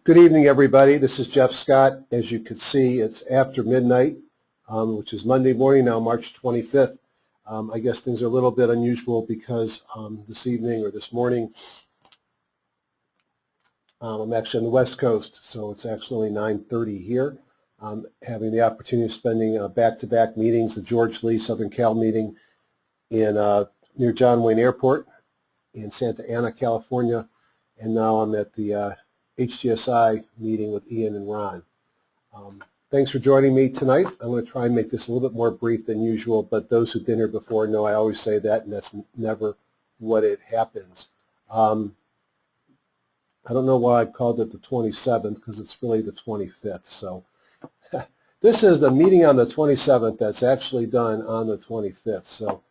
Good evening, everybody. This is Jeff Scott. As you can see, it's after midnight, which is Monday morning now, March 25th. I guess things are a little bit unusual because this evening or this morning, I'm actually on the West Coast, so it's actually 9:30 here. I'm having the opportunity of spending back-to-back meetings, the George Lee Southern Cal meeting in near John Wayne Airport in Santa Ana, California, and now I'm at the HGSI meeting with Ian and Ron. Thanks for joining me tonight. I'm going to try and make this a little bit more brief than usual, but those who've been here before know I always say that, and that's never what it happens. I don't know why I called it the 27th, because it's really the 25th. So this is the meeting on the 27th that's actually done on the 25th. So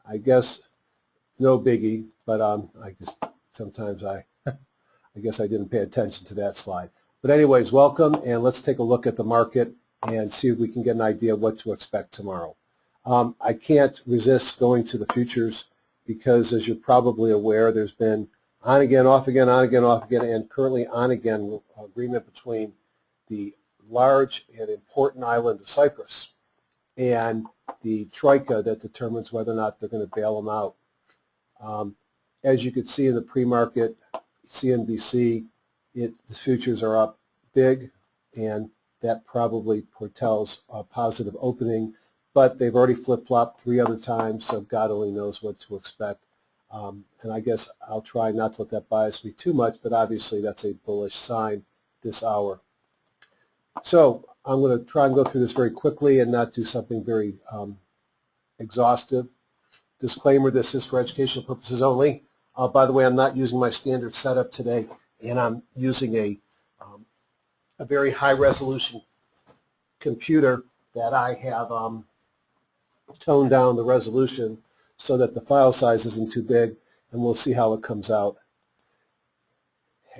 I guess no biggie, but I just sometimes I guess I didn't pay attention to that slide. But anyways, welcome, and let's take a look at the market and see if we can get an idea of what to expect tomorrow. I can't resist going to the futures because, as you're probably aware, there's been on again, off again, on again, off again, and currently on again agreement between the large and important island of Cyprus and the Troika that determines whether or not they're going to bail them out. As you could see in the pre-market, CNBC, the futures are up big, and that probably foretells a positive opening, but they've already flip-flopped 3 other times, so God only knows what to expect. And I guess I'll try not to let that bias me too much, but obviously that's a bullish sign this hour. So I'm going to try and go through this very quickly and not do something very exhaustive. Disclaimer, this is for educational purposes only. By the way, I'm not using my standard setup today, and I'm using a very high-resolution computer that I have toned down the resolution so that the file size isn't too big, and we'll see how it comes out.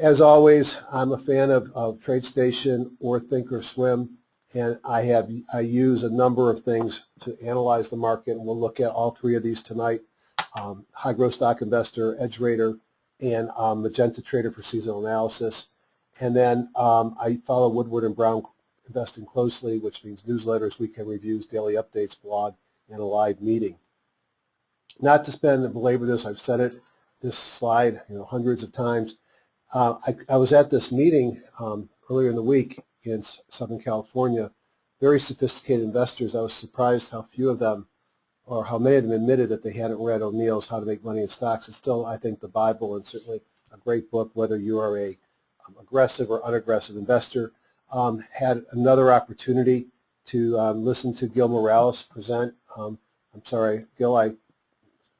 As always, I'm a fan of TradeStation or Thinkorswim, and I use a number of things to analyze the market, and we'll look at all 3 of these tonight. High Growth Stock Investor, EdgeRater, and Magenta Trader for seasonal analysis. And then I follow Woodward and Brown Investing closely, which means newsletters, weekend reviews, daily updates, blog, and a live meeting. Not to spend and belabor this, I've said it, this slide hundreds of times. I was at this meeting earlier in the week in Southern California. Very sophisticated investors. I was surprised how few of them, or how many of them, admitted that they hadn't read O'Neill's How to Make Money in Stocks. It's still, I think, the Bible, and certainly a great book, whether you are a aggressive or unaggressive investor. Had another opportunity to listen to Gil Morales present. I'm sorry, Gil,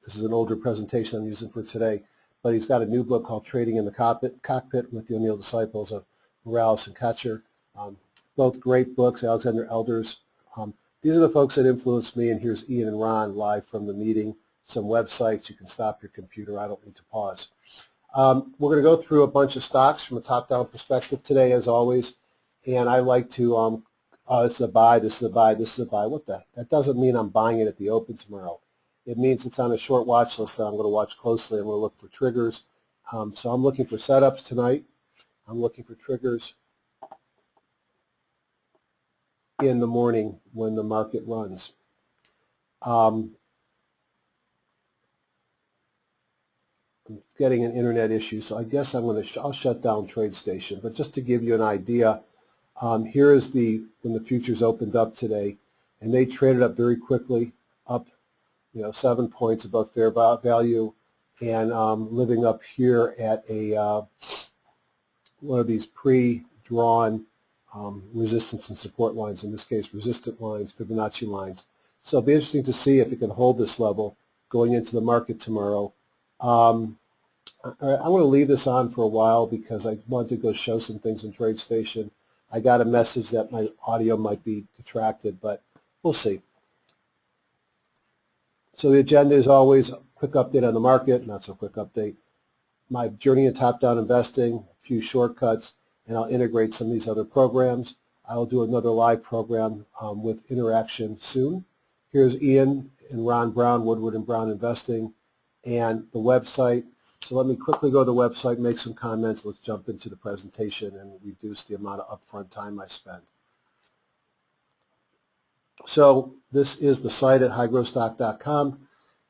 this is an older presentation I'm using for today, but he's got a new book called Trading in the Cockpit with the O'Neill Disciples of Morales and Kutcher. Both great books, Alexander Elder's. These are the folks that influenced me, and here's Ian and Ron live from the meeting. Some websites, you can stop your computer. I don't need to pause. We're going to go through a bunch of stocks from a top-down perspective today, as always, and I like to, this is a buy, this is a buy, this is a buy. What the? That doesn't mean I'm buying it at the open tomorrow. It means it's on a short watch list that I'm going to watch closely. I'm going to look for triggers. So I'm looking for setups tonight. I'm looking for triggers in the morning when the market runs. I'm getting an internet issue, so I guess I'll shut down TradeStation. But just to give you an idea, here is when the futures opened up today, and they traded up very quickly, up 7 points above fair value, and living up here at a one of these pre-drawn resistance and support lines, in this case resistant lines, Fibonacci lines. So it'll be interesting to see if it can hold this level going into the market tomorrow. I'm going to leave this on for a while because I want to go show some things in TradeStation. I got a message that my audio might be detracted, but we'll see. So the agenda is always a quick update on the market, not so quick update. My journey in top-down investing, a few shortcuts, and I'll integrate some of these other programs. I'll do another live program with interaction soon. Here's Ian and Ron Brown, Woodward and Brown Investing, and the website So let me quickly go to the website, make some comments. Let's jump into the presentation and reduce the amount of upfront time I spend. So this is the site at highgrowthstock.com.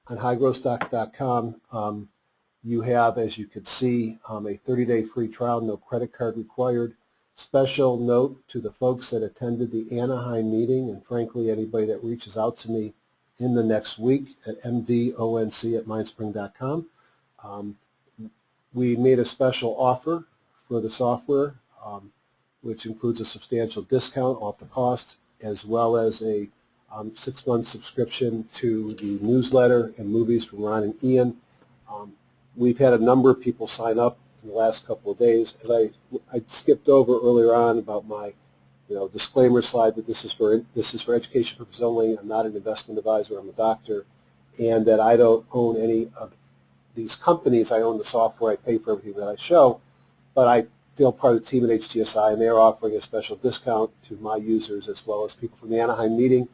On highgrowthstock.com, you have, as you can see, a 30-day free trial, no credit card required. Special note to the folks that attended the Anaheim meeting, and frankly, anybody that reaches out to me in the next week at mdonc@mindspring.com. We made a special offer for the software, which includes a substantial discount off the cost, as well as a 6-month subscription to the newsletter and movies from Ron and Ian. We've had a number of people sign up in the last couple of days. As I skipped over earlier on about my disclaimer slide that this is for education purposes only. I'm not an investment advisor. I'm a doctor, and that I don't own any of these companies. I own the software. I pay for everything that I show, but I feel part of the team at HGSI, and they're offering a special discount to my users as well as people from the Anaheim meeting.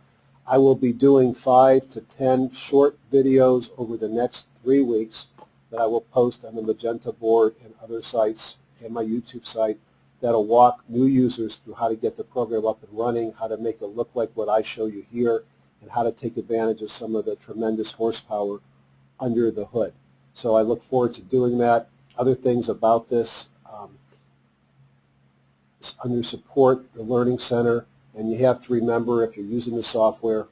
I will be doing 5 to 10 short videos over the next 3 weeks that I will post on the Magenta board and other sites and my YouTube site that'll walk new users through how to get the program up and running, how to make it look like what I show you here, and how to take advantage of some of the tremendous horsepower under the hood. So I look forward to doing that. Other things about this, under support, the Learning Center, and you have to remember if you're using the software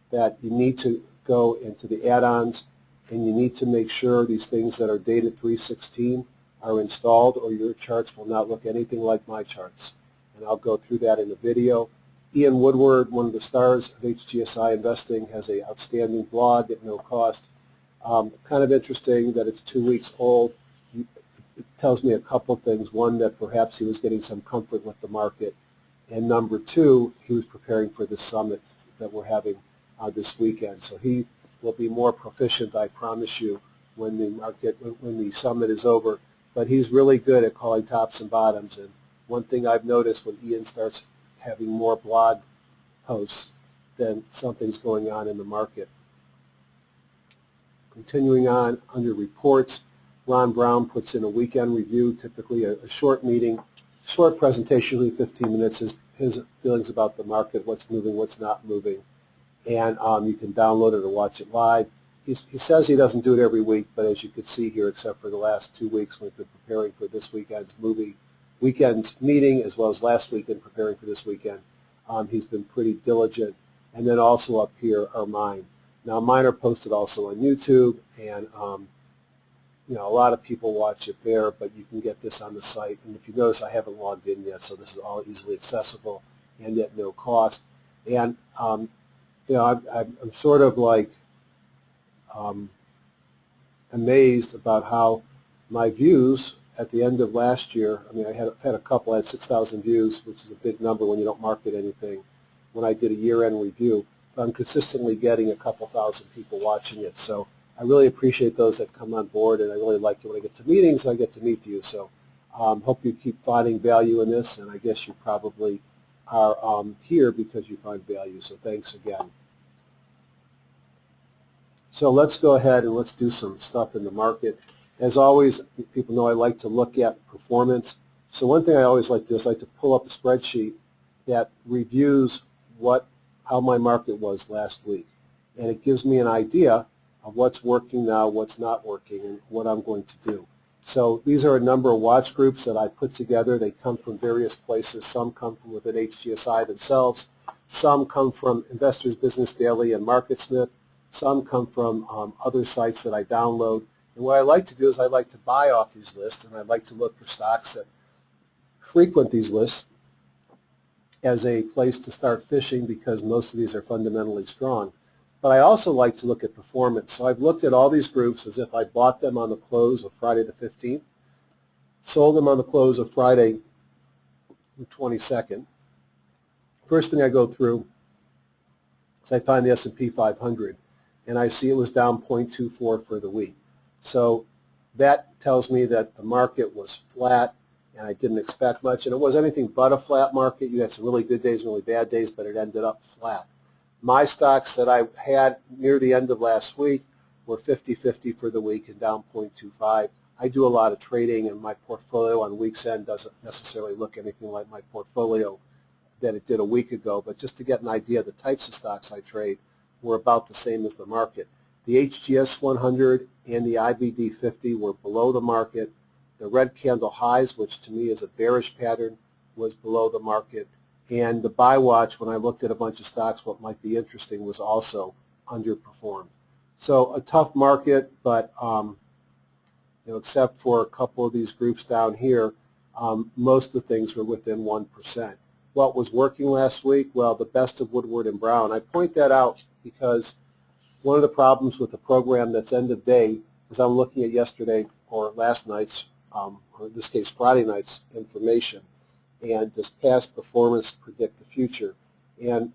that you need to go into the add-ons and you need to make sure these things that are dated 3/16 are installed, or your charts will not look anything like my charts. And I'll go through that in a video. Ian Woodward, one of the stars of HGSI Investing, has an outstanding blog at no cost. Kind of interesting that it's 2 weeks old. It tells me a couple of things. One, that perhaps he was getting some comfort with the market. And number two, he was preparing for the summit that we're having this weekend. So he will be more proficient, I promise you, when the summit is over. But he's really good at calling tops and bottoms. And one thing I've noticed when Ian starts having more blog posts, then something's going on in the market. Continuing on under reports, Ron Brown puts in a weekend review, typically a short meeting, short presentation, usually 15 minutes, his feelings about the market, what's moving, what's not moving. And you can download it or watch it live. He says he doesn't do it every week, but as you can see here, except for the last 2 weeks, we've been preparing for this weekend's meeting, as well as last weekend preparing for this weekend. He's been pretty diligent. And then also up here are mine. Now mine are posted also on YouTube, and a lot of people watch it there, but you can get this on the site. And if you notice, I haven't logged in yet, so this is all easily accessible and at no cost. And I'm sort of like amazed about how my views at the end of last year, I had a couple, I had 6,000 views, which is a big number when you don't market anything, when I did a year-end review. But I'm consistently getting a couple thousand people watching it. So I really appreciate those that come on board, and I really like it when I get to meetings, I get to meet you. So hope you keep finding value in this, and I guess you probably are here because you find value. So thanks again. So let's go ahead and let's do some stuff in the market. As always, people know I like to look at performance. So one thing I always like to do is I like to pull up a spreadsheet that reviews how my market was last week. And it gives me an idea of what's working now, what's not working, and what I'm going to do. So these are a number of watch groups that I put together. They come from various places. Some come from within HGSI themselves. Some come from Investors Business Daily and MarketSmith. Some come from other sites that I download. And what I like to do is I like to buy off these lists, and I like to look for stocks that frequent these lists as a place to start fishing, because most of these are fundamentally strong. But I also like to look at performance. So I've looked at all these groups as if I bought them on the close of Friday the 15th, sold them on the close of Friday the 22nd. First thing I go through is I find the S&P 500, and I see it was down 0.24 for the week. So that tells me that the market was flat, and I didn't expect much. And it was anything but a flat market. You had some really good days and really bad days, but it ended up flat. My stocks that I had near the end of last week We're 50-50 for the week and down 0.25. I do a lot of trading, and my portfolio on week's end doesn't necessarily look anything like my portfolio that it did a week ago, but just to get an idea of the types of stocks I trade, were about the same as the market. The HGS 100 and the IBD 50 were below the market. The red candle highs, which to me is a bearish pattern, was below the market. And the buy watch, when I looked at a bunch of stocks, what might be interesting, was also underperformed. So a tough market, but except for a couple of these groups down here, most of the things were within 1%. What was working last week? Well, the best of Woodward and Brown. I point that out because one of the problems with the program that's end of day is I'm looking at yesterday or last night's, or in this case Friday night's information, and does past performance predict the future? And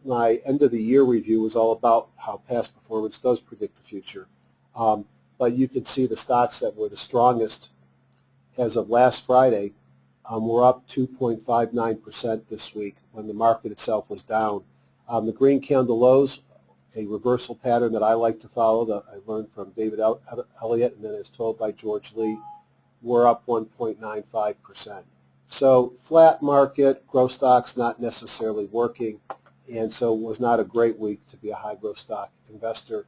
my end of the year review was all about how past performance does predict the future. But you can see the stocks that were the strongest as of last Friday were up 2.59% this week when the market itself was down. The green candle lows, a reversal pattern that I like to follow that I learned from David Elliott and then is told by George Lee, were up 1.95%. So flat market, growth stocks not necessarily working, and so it was not a great week to be a high growth stock investor.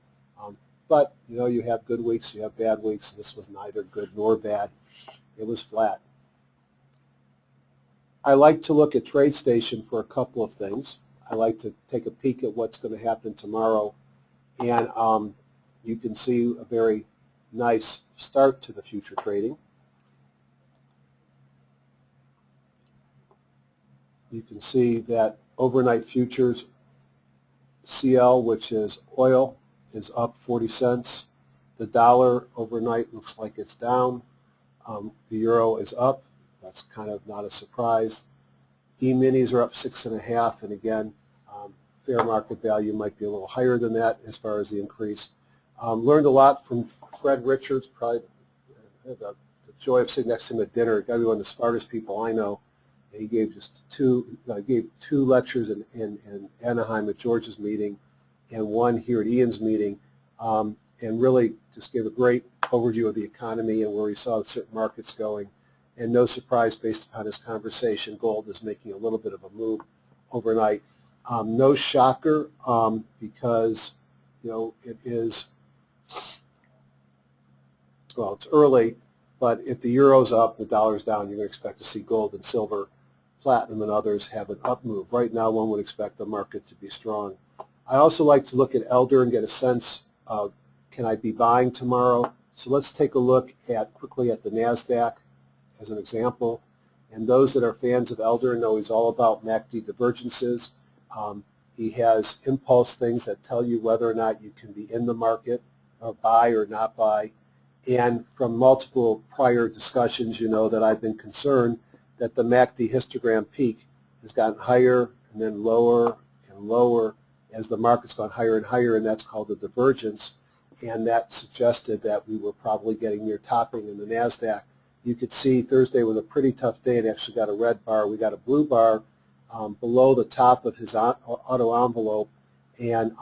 But you have good weeks, you have bad weeks. This was neither good nor bad. It was flat. I like to look at TradeStation for a couple of things. I like to take a peek at what's going to happen tomorrow, and you can see a very nice start to the future trading. You can see that overnight futures, CL, which is oil, is up 40 cents. The dollar overnight looks like it's down. The euro is up. That's kind of not a surprise. E-minis are up 6.5, and again, fair market value might be a little higher than that as far as the increase. Learned a lot from Fred Richards, probably the joy of sitting next to him at dinner. Got to be one of the smartest people I know. He gave just two lectures in Anaheim at George's meeting and one here at Ian's meeting, and really just gave a great overview of the economy and where he saw certain markets going. And no surprise, based upon his conversation, gold is making a little bit of a move overnight. No shocker, because it is, well, it's early, but if the euro's up, the dollar's down, you're going to expect to see gold and silver, platinum, and others have an up move. Right now, one would expect the market to be strong. I also like to look at Elder and get a sense of, can I be buying tomorrow? So let's take a look quickly at the NASDAQ as an example. And those that are fans of Elder know he's all about MACD divergences. He has impulse things that tell you whether or not you can be in the market, or buy or not buy. And from multiple prior discussions, you know that I've been concerned that the MACD histogram peak has gotten higher and then lower and lower as the market's gone higher and higher, and that's called a divergence. And that suggested that we were probably getting near topping in the NASDAQ. You could see Thursday was a pretty tough day. It actually got a red bar. We got a blue bar below the top of his auto envelope. And,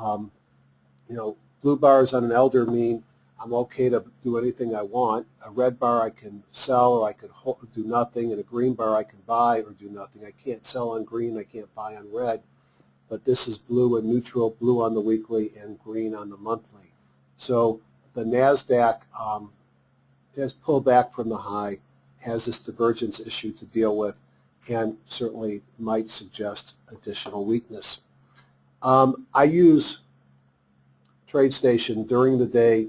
blue bars on an Elder mean I'm okay to do anything I want. A red bar I can sell or I could do nothing, and a green bar I can buy or do nothing. I can't sell on green, I can't buy on red, but this is blue and neutral, blue on the weekly and green on the monthly. So the NASDAQ has pulled back from the high, has this divergence issue to deal with, and certainly might suggest additional weakness. I use TradeStation during the day,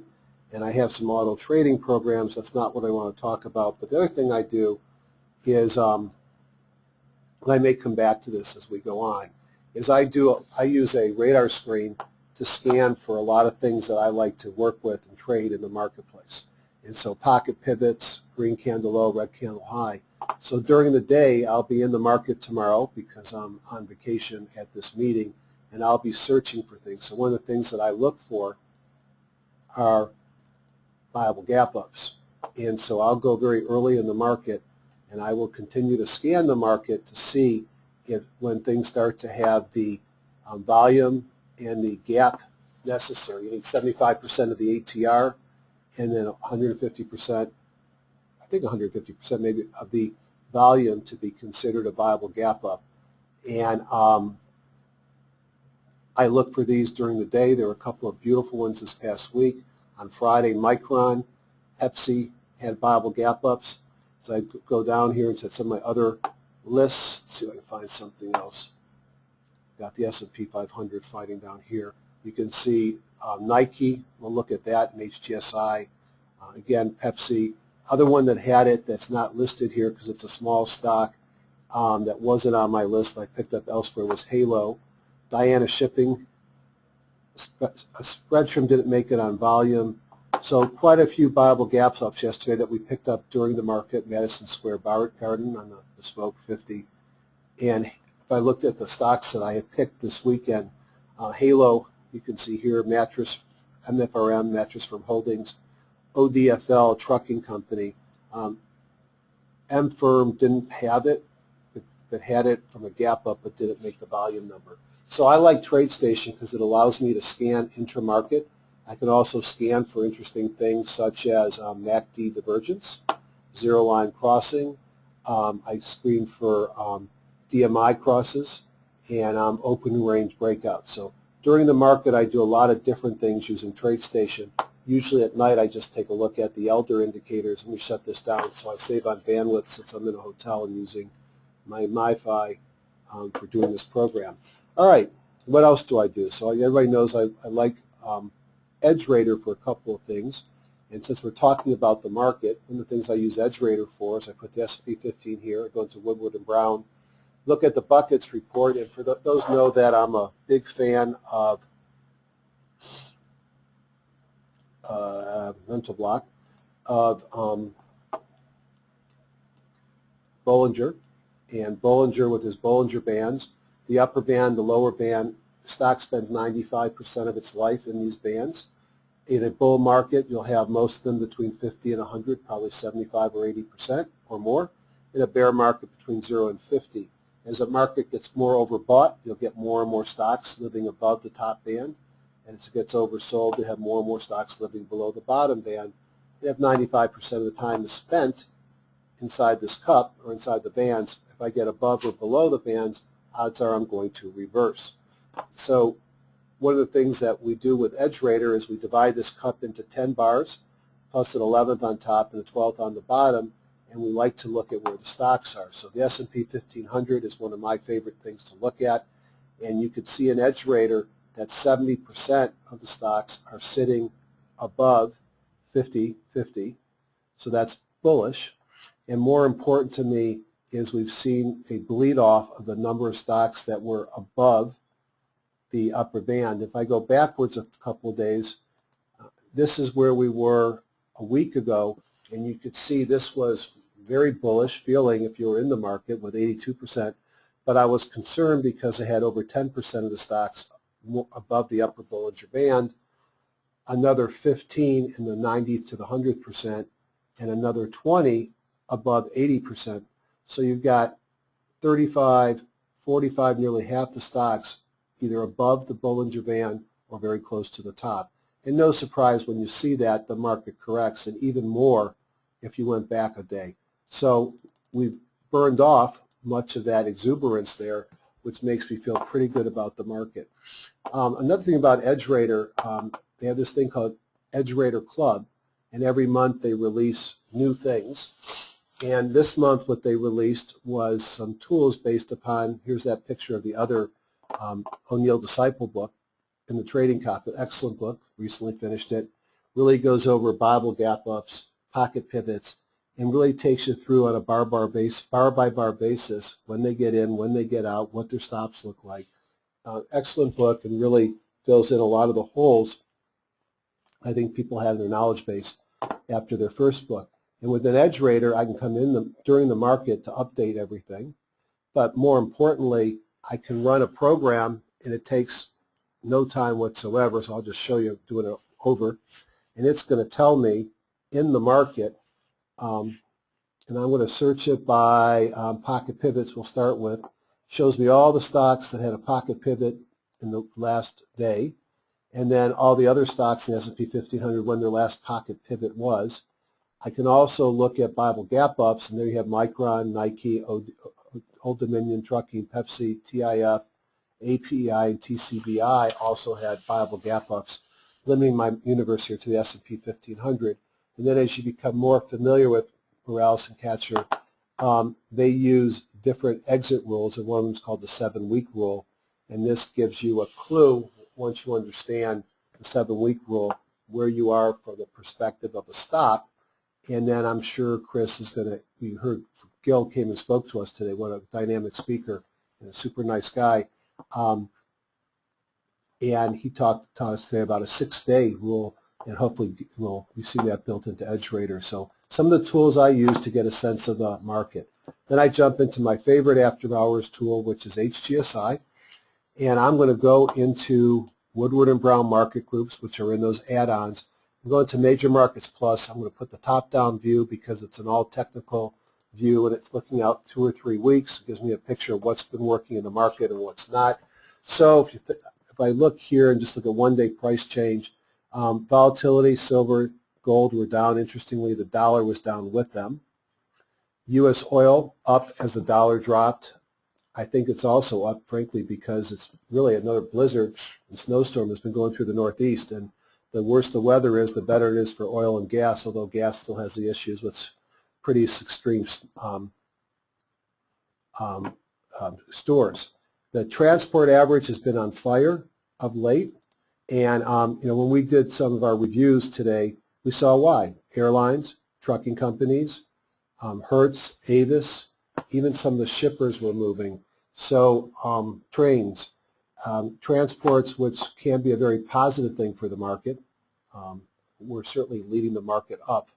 and I have some auto trading programs. That's not what I want to talk about. But the other thing I do is, and I may come back to this as we go on, is I use a radar screen to scan for a lot of things that I like to work with and trade in the marketplace. And so pocket pivots, green candle low, red candle high. So during the day, I'll be in the market tomorrow because I'm on vacation at this meeting, and I'll be searching for things. So one of the things that I look for are viable gap ups. And so I'll go very early in the market, and I will continue to scan the market to see if when things start to have the volume and the gap necessary. You need 75% of the ATR and then 150%, I think 150% maybe, of the volume to be considered a viable gap up. And I look for these during the day. There were a couple of beautiful ones this past week. On Friday, Micron, Pepsi had viable gap ups. So I go down here into some of my other lists. Let's see if I can find something else. Got the S&P 500 fighting down here. You can see Nike. We'll look at that in HGSI. Again, Pepsi. Other one that had it that's not listed here because it's a small stock that wasn't on my list I picked up elsewhere was Halo. Diana Shipping. Spreadstrom didn't make it on volume. So quite a few viable gaps ups yesterday that we picked up during the market. Madison Square Garden on the Bespoke 50. And if I looked at the stocks that I had picked this weekend, Halo, you can see here, mattress, MFRM, Mattress Firm Holdings, ODFL, trucking company. M-Firm didn't have it, but had it from a gap up, but didn't make the volume number. So I like TradeStation because it allows me to scan intramarket. I can also scan for interesting things such as MACD divergence, zero line crossing. I screen for DMI crosses and open range breakout. So during the market, I do a lot of different things using TradeStation. Usually at night, I just take a look at the elder indicators. Let me shut this down so I save on bandwidth since I'm in a hotel and using my MiFi for doing this program. All right, what else do I do? So everybody knows I like EdgeRater for a couple of things. And since we're talking about the market, one of the things I use EdgeRater for is I put the S&P 15 here, I go into Woodward and Brown, look at the buckets report, and for those know that I'm a big fan of mental block of Bollinger, and Bollinger with his Bollinger bands, the upper band, the lower band, the stock spends 95% of its life in these bands. In a bull market, you'll have most of them between 50 and 100, probably 75 or 80% or more. In a bear market, between 0 and 50. As the market gets more overbought, you'll get more and more stocks living above the top band. And as it gets oversold, you have more and more stocks living below the bottom band. You have 95% of the time is spent inside this cup or inside the bands. If I get above or below the bands, odds are I'm going to reverse. So one of the things that we do with EdgeRater is we divide this cup into 10 bars, plus an 11th on top and a 12th on the bottom, and we like to look at where the stocks are. So the S&P 1500 is one of my favorite things to look at, and you could see in EdgeRater that 70% of the stocks are sitting above 50/50, so that's bullish. And more important to me is we've seen a bleed off of the number of stocks that were above the upper band. If I go backwards a couple of days, this is where we were a week ago, and you could see this was very bullish feeling if you were in the market with 82%, but I was concerned because I had over 10% of the stocks above the upper Bollinger Band, another 15 in the 90th to the 100%, and another 20 above 80%. So you've got 35, 45, nearly half the stocks either above the Bollinger Band or very close to the top. And no surprise when you see that, the market corrects, and even more if you went back a day. So we've burned off much of that exuberance there, which makes me feel pretty good about the market. Another thing about EdgeRater, they have this thing called EdgeRater Club, and every month they release new things. And this month what they released was some tools based upon, here's that picture of the other O'Neill Disciple book in the trading cockpit. Excellent book, recently finished it. Really goes over Bible gap ups, pocket pivots, and really takes you through on a bar by bar basis when they get in, when they get out, what their stops look like. Excellent book, and really fills in a lot of the holes I think people had in their knowledge base after their first book. And with an EdgeRater, I can come in during the market to update everything. But more importantly, I can run a program, and it takes no time whatsoever. So I'll just show you doing it over. And it's going to tell me in the market, and I'm going to search it by pocket pivots we'll start with. Shows me all the stocks that had a pocket pivot in the last day. and then all the other stocks in the S&P 1500 when their last pocket pivot was. I can also look at Bible gap ups, and there you have Micron, Nike, Old Dominion Trucking, Pepsi, TIF, API, and TCBI also had Bible gap ups, limiting my universe here to the S&P 1500. And then as you become more familiar with Morales and Katcher, they use different exit rules, and one of them is called the 7-week rule. And this gives you a clue, once you understand the 7-week rule, where you are from the perspective of a stock. And then I'm sure Chris is going to, you heard Gil came and spoke to us today, what a dynamic speaker and a super nice guy. And he taught us today about a 6-day rule, and hopefully we see that built into EdgeRater. So some of the tools I use to get a sense of the market. Then I jump into my favorite after hours tool, which is HGSI. And I'm going to go into Woodward and Brown market groups, which are in those add-ons. I'm going to Major Markets Plus. I'm going to put the top-down view because it's an all-technical view, and it's looking out 2 or 3 weeks. It gives me a picture of what's been working in the market and what's not. So if I look here and just look at one-day price change, volatility, silver, gold were down. Interestingly, the dollar was down with them. U.S. oil up as the dollar dropped. I think it's also up, frankly, because it's really another blizzard and snowstorm has been going through the Northeast. And the worse the weather is, the better it is for oil and gas, although gas still has the issues with pretty extreme stores. The transport average has been on fire of late. And when we did some of our reviews today, we saw why. Airlines, trucking companies, Hertz, Avis, even some of the shippers were moving. So trains, transports, which can be a very positive thing for the market. We're certainly leading the market up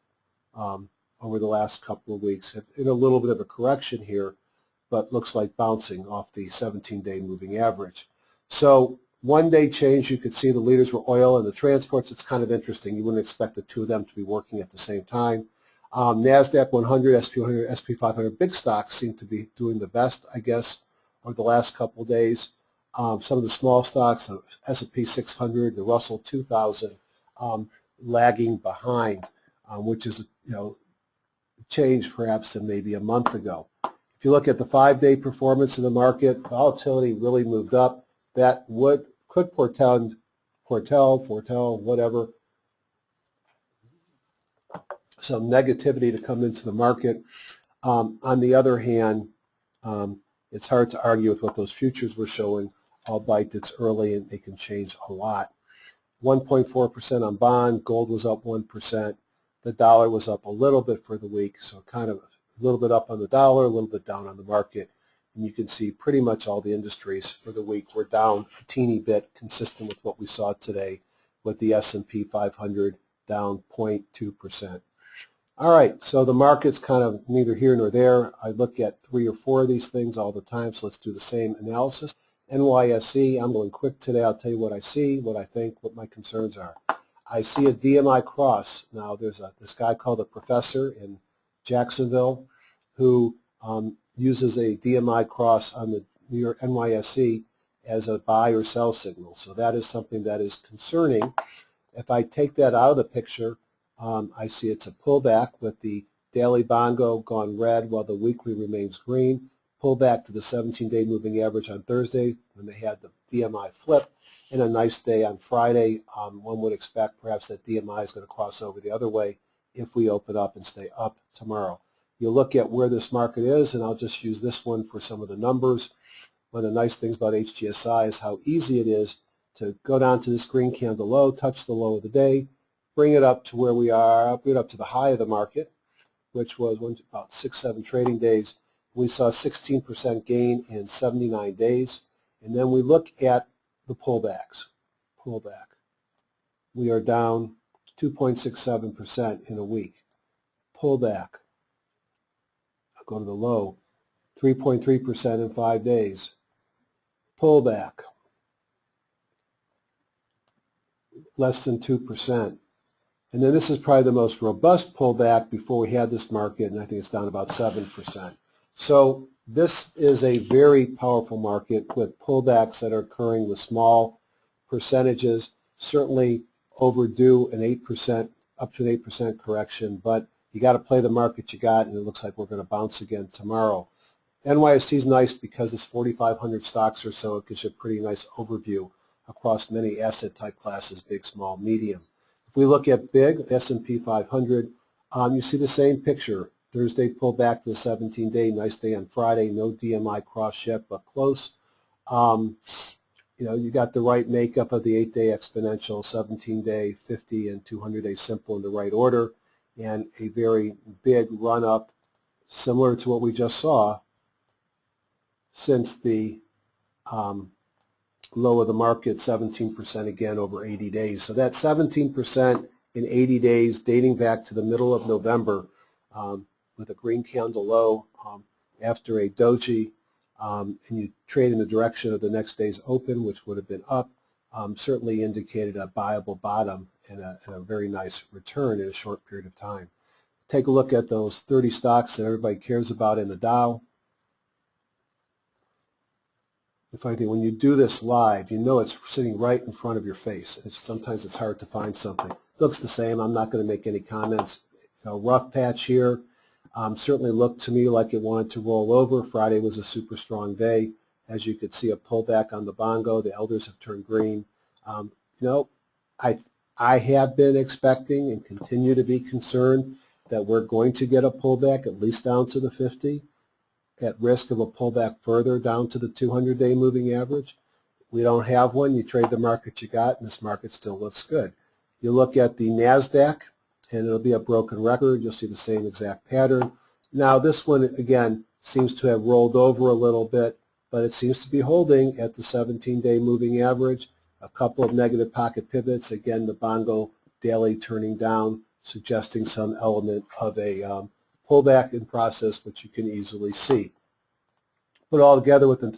over the last couple of weeks. In a little bit of a correction here, but looks like bouncing off the 17-day moving average. So one-day change, you could see the leaders were oil and the transports. It's kind of interesting. You wouldn't expect the two of them to be working at the same time. NASDAQ 100, SP 100, SP 500, big stocks seem to be doing the best, I guess, over the last couple of days. Some of the small stocks, S&P 600, the Russell 2000, lagging behind, which is change perhaps than maybe a month ago. If you look at the 5-day performance of the market, volatility really moved up. That could foretell, whatever, some negativity to come into the market. On the other hand, it's hard to argue with what those futures were showing, albeit it's early and they can change a lot. 1.4% on bond, gold was up 1%. The dollar was up a little bit for the week, so kind of a little bit up on the dollar, a little bit down on the market. And you can see pretty much all the industries for the week were down a teeny bit, consistent with what we saw today, with the S&P 500 down 0.2%. All right, so the market's kind of neither here nor there. I look at 3 or 4 of these things all the time, so let's do the same analysis. NYSE, I'm going quick today. I'll tell you what I see, what I think, what my concerns are. I see a DMI cross. Now, there's this guy called a professor in Jacksonville who uses a DMI cross on the New York NYSE as a buy or sell signal. So that is something that is concerning. If I take that out of the picture, I see it's a pullback with the daily bongo gone red while the weekly remains green. Pullback to the 17-day moving average on Thursday when they had the DMI flip, and a nice day on Friday. One would expect perhaps that DMI is going to cross over the other way if we open up and stay up tomorrow. You look at where this market is, and I'll just use this one for some of the numbers. One of the nice things about HGSI is how easy it is to go down to this green candle low, touch the low of the day, bring it up to where we are, bring it up to the high of the market, which was about 6-7 trading days. We saw a 16% gain in 79 days. And then we look at the pullbacks. We are down 2.67% in a week. Pullback. I'll go to the low. 3.3% in 5 days. Pullback. Less than 2%. And then this is probably the most robust pullback before we had this market, and I think it's down about 7%. So this is a very powerful market with pullbacks that are occurring with small percentages. certainly overdue an 8%, up to an 8% correction, but you got to play the market you got, and it looks like we're going to bounce again tomorrow. NYSE is nice because it's 4,500 stocks or so. It gives you a pretty nice overview across many asset type classes, big, small, medium. If we look at big, S&P 500, you see the same picture. Thursday pulled back to the 17-day, nice day on Friday, no DMI cross yet, but close. You got the right makeup of the 8-day exponential, 17-day, 50, and 200-day simple in the right order, and a very big run-up similar to what we just saw since the low of the market, 17% again over 80 days. So that 17% in 80 days dating back to the middle of November with a green candle low after a doji, and you trade in the direction of the next day's open, which would have been up, certainly indicated a buyable bottom and a very nice return in a short period of time. Take a look at those 30 stocks that everybody cares about in the Dow. The funny thing, when you do this live, you know it's sitting right in front of your face. Sometimes it's hard to find something. It looks the same. I'm not going to make any comments. Rough patch here. Certainly looked to me like it wanted to roll over. Friday was a super strong day. As you could see, a pullback on the bongo. The elders have turned green. I have been expecting and continue to be concerned that we're going to get a pullback at least down to the 50. At risk of a pullback further down to the 200-day moving average. We don't have one. You trade the market you got, and this market still looks good. You look at the NASDAQ, and it'll be a broken record. You'll see the same exact pattern. Now, this one, again, seems to have rolled over a little bit, but it seems to be holding at the 17-day moving average. A couple of negative pocket pivots. Again, the bongo daily turning down, suggesting some element of a pullback in process, which you can easily see. Put it all together with the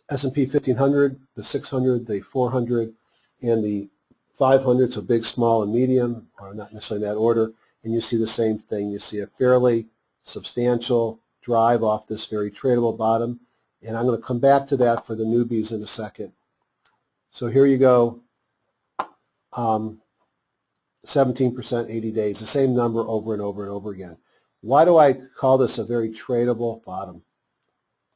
S&P 1500, the 600, the 400, and the 500, so big, small, and medium, or not necessarily in that order, and you see the same thing. You see a fairly substantial drive off this very tradable bottom, and I'm going to come back to that for the newbies in a second. So here you go, 17%, 80 days, the same number over and over and over again. Why do I call this a very tradable bottom?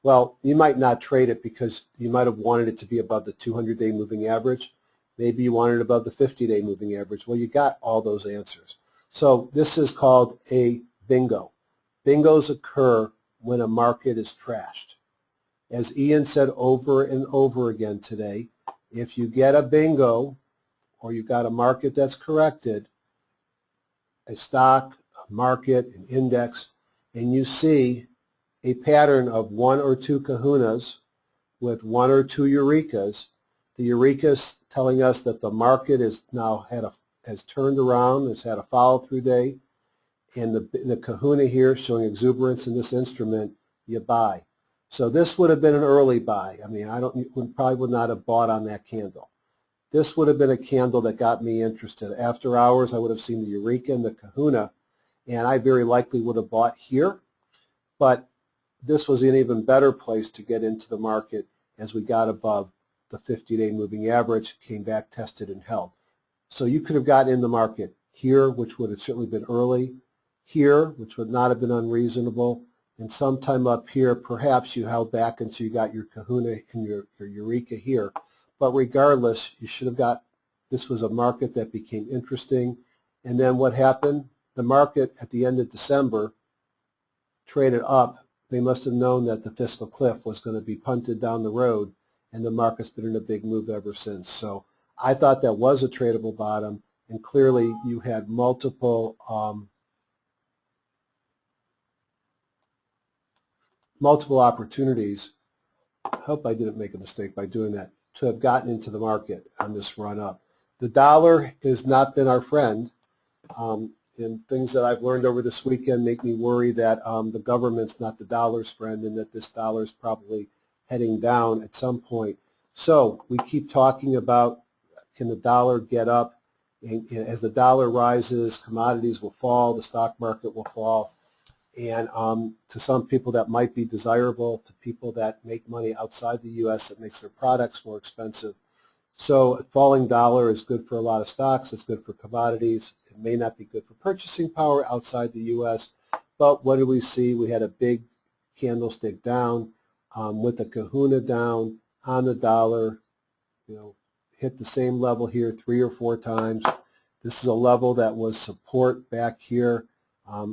Well, you might not trade it because you might have wanted it to be above the 200-day moving average. Maybe you wanted it above the 50-day moving average. Well, you got all those answers. So this is called a bingo. Bingos occur when a market is trashed. As Ian said over and over again today, if you get a bingo or you got a market that's corrected, a stock, market, an index, and you see a pattern of one or two kahunas with one or two eurekas, the eureka's telling us that the market is now has turned around, has had a follow-through day, and the kahuna here showing exuberance in this instrument, you buy. So this would have been an early buy. I mean, probably would not have bought on that candle. This would have been a candle that got me interested. After hours, I would have seen the eureka and the kahuna, and I very likely would have bought here, but this was an even better place to get into the market as we got above the 50-day moving average, came back, tested, and held. So you could have gotten in the market here, which would have certainly been early, here, which would not have been unreasonable, and sometime up here, perhaps you held back until you got your kahuna and your eureka here. But regardless, you should have got, this was a market that became interesting. And then what happened? The market at the end of December traded up. They must have known that the fiscal cliff was going to be punted down the road, and the market's been in a big move ever since. So I thought that was a tradable bottom, and clearly you had multiple opportunities. I hope I didn't make a mistake by doing that, to have gotten into the market on this run up. The dollar has not been our friend. And things that I've learned over this weekend make me worry that the government's not the dollar's friend, and that this dollar is probably heading down at some point. So we keep talking about, can the dollar get up? And as the dollar rises, commodities will fall, the stock market will fall. And to some people that might be desirable, to people that make money outside the U.S., it makes their products more expensive. So a falling dollar is good for a lot of stocks. It's good for commodities. It may not be good for purchasing power outside the U.S., but what did we see? We had a big candlestick down with the kahuna down on the dollar, hit the same level here 3 or 4 times. This is a level that was support back here.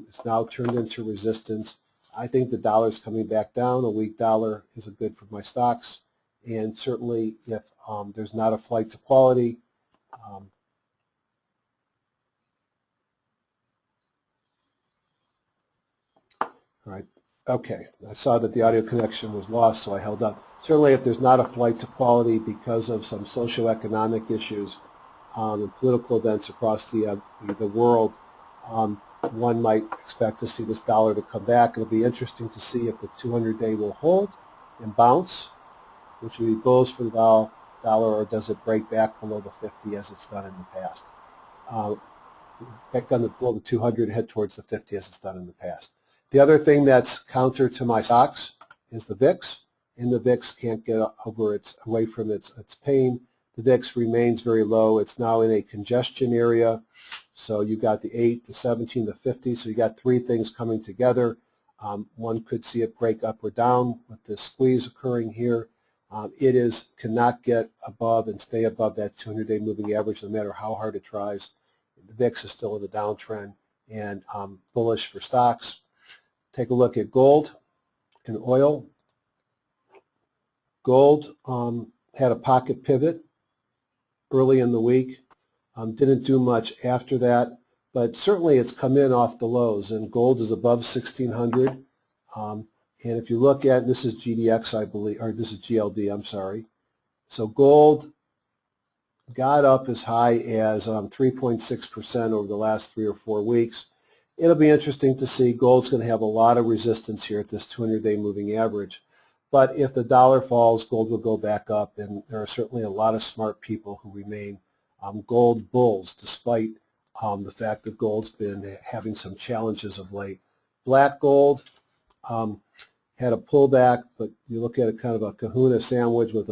It's now turned into resistance. I think the dollar's coming back down. A weak dollar is good for my stocks. And certainly if there's not a flight to quality, all right. Okay, I saw that the audio connection was lost, so I held up. Certainly if there's not a flight to quality because of some socioeconomic issues and political events across the world, one might expect to see this dollar to come back. It'll be interesting to see if the 200-day will hold and bounce, which would be bullish for the dollar, or does it break back below the 50 as it's done in the past? Back down below the 200, head towards the 50 as it's done in the past. The other thing that's counter to my stocks is the VIX, and the VIX can't get away from its pain. The VIX remains very low. It's now in a congestion area. So you got the 8, the 17, the 50. So you got 3 things coming together. One could see it break up or down with this squeeze occurring here. It cannot get above and stay above that 200-day moving average no matter how hard it tries. The VIX is still in the downtrend and bullish for stocks. Take a look at gold and oil. Gold had a pocket pivot early in the week. Didn't do much after that, but certainly it's come in off the lows, and gold is above 1,600. And if you look at, this is GDX, I believe, or this is GLD, I'm sorry. So gold got up as high as 3.6% over the last 3 or 4 weeks. It'll be interesting to see. Gold's going to have a lot of resistance here at this 200-day moving average. But if the dollar falls, gold will go back up, and there are certainly a lot of smart people who remain gold bulls, despite the fact that gold's been having some challenges of late. Black gold had a pullback, but you look at it kind of a kahuna sandwich with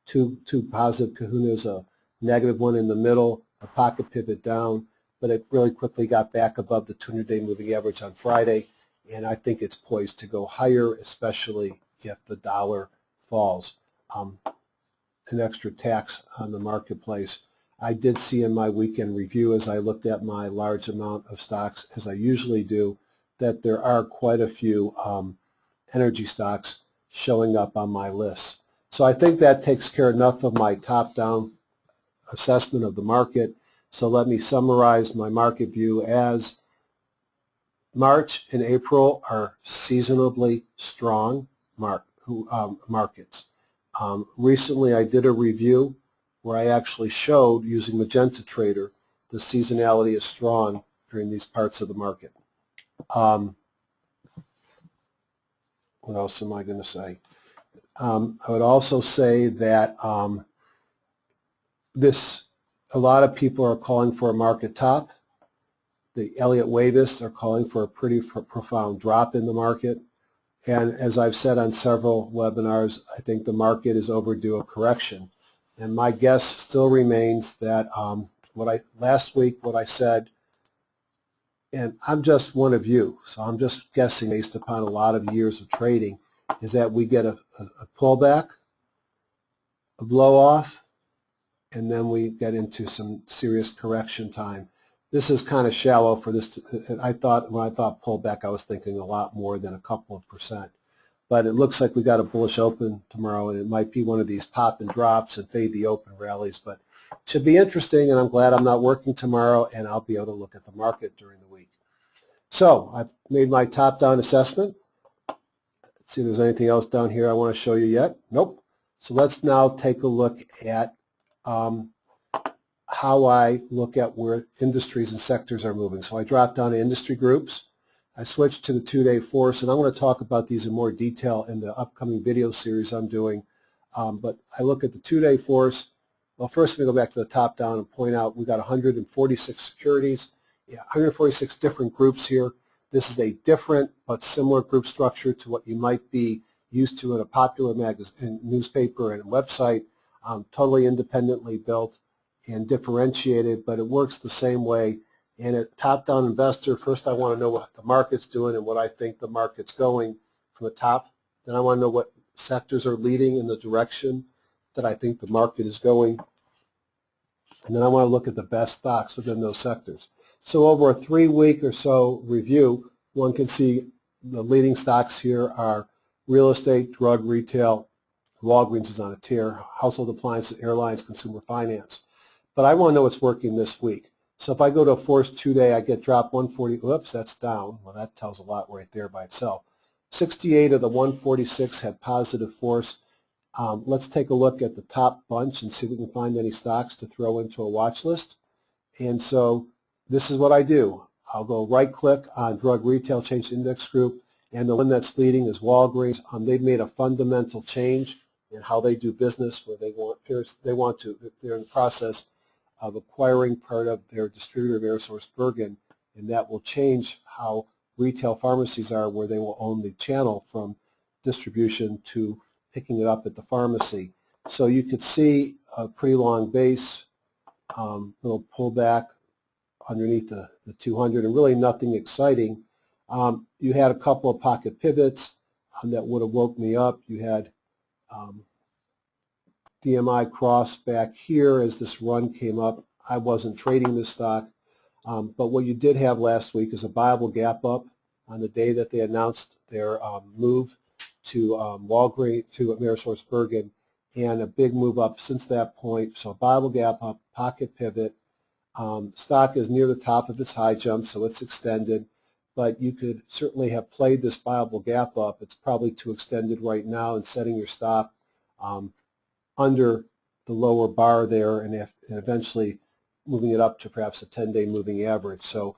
two positive kahunas, a negative one in the middle, a pocket pivot down, but it really quickly got back above the 200-day moving average on Friday, and I think it's poised to go higher, especially if the dollar falls. An extra tax on the marketplace. I did see in my weekend review, as I looked at my large amount of stocks, as I usually do, that there are quite a few energy stocks showing up on my list. So I think that takes care enough of my top-down assessment of the market. So let me summarize my market view as March and April are seasonably strong markets. Recently I did a review where I actually showed, using Magenta Trader, the seasonality is strong during these parts of the market. What else am I going to say? I would also say that a lot of people are calling for a market top. The Elliott wavists are calling for a pretty profound drop in the market. And as I've said on several webinars, I think the market is overdue a correction. And my guess still remains that last week what I said, and I'm just one of you, so I'm just guessing based upon a lot of years of trading, is that we get a pullback, a blow off, and then we get into some serious correction time. This is kind of shallow for this. And when I thought pullback, I was thinking a lot more than a couple of percent. But it looks like we got a bullish open tomorrow, and it might be one of these pop and drops and fade the open rallies. But it should be interesting, and I'm glad I'm not working tomorrow, and I'll be able to look at the market during the week. So I've made my top-down assessment. Let's see if there's anything else down here I want to show you yet. Nope. So let's now take a look at how I look at where industries and sectors are moving. So I dropped down to industry groups. I switched to the 2-day force, and I'm going to talk about these in more detail in the upcoming video series I'm doing. But I look at the 2-day force. Well, first let me go back to the top down and point out we've got 146 securities, 146 different groups here. This is a different but similar group structure to what you might be used to in a popular magazine, newspaper, and website. totally independently built and differentiated, but it works the same way. And a top-down investor, first I want to know what the market's doing and what I think the market's going from the top. Then I want to know what sectors are leading in the direction that I think the market is going. And then I want to look at the best stocks within those sectors. So over a 3-week or so review, one can see the leading stocks here are real estate, drug, retail, Walgreens is on a tear, household appliances, airlines, consumer finance. But I want to know what's working this week. So if I go to a forced 2-day, I get drop 140. Whoops, that's down. Well, that tells a lot right there by itself. 68 of the 146 had positive force. Let's take a look at the top bunch and see if we can find any stocks to throw into a watch list. And so this is what I do. I'll go right-click on drug retail, change index group, and the one that's leading is Walgreens. They've made a fundamental change in how they do business, where they're in the process of acquiring part of their distributor, AmerisourceBergen, and that will change how retail pharmacies are, where they will own the channel from distribution to picking it up at the pharmacy. So you could see a pretty long base, little pullback underneath the 200, and really nothing exciting. You had a couple of pocket pivots that would have woke me up. You had DMI cross back here as this run came up. I wasn't trading this stock, but what you did have last week is a viable gap up on the day that they announced their move to Walgreens, to AmerisourceBergen, and a big move up since that point. So viable gap up, pocket pivot. Stock is near the top of its high jump, so it's extended, but you could certainly have played this viable gap up. It's probably too extended right now, and setting your stop under the lower bar there, and eventually moving it up to perhaps a 10-day moving average. So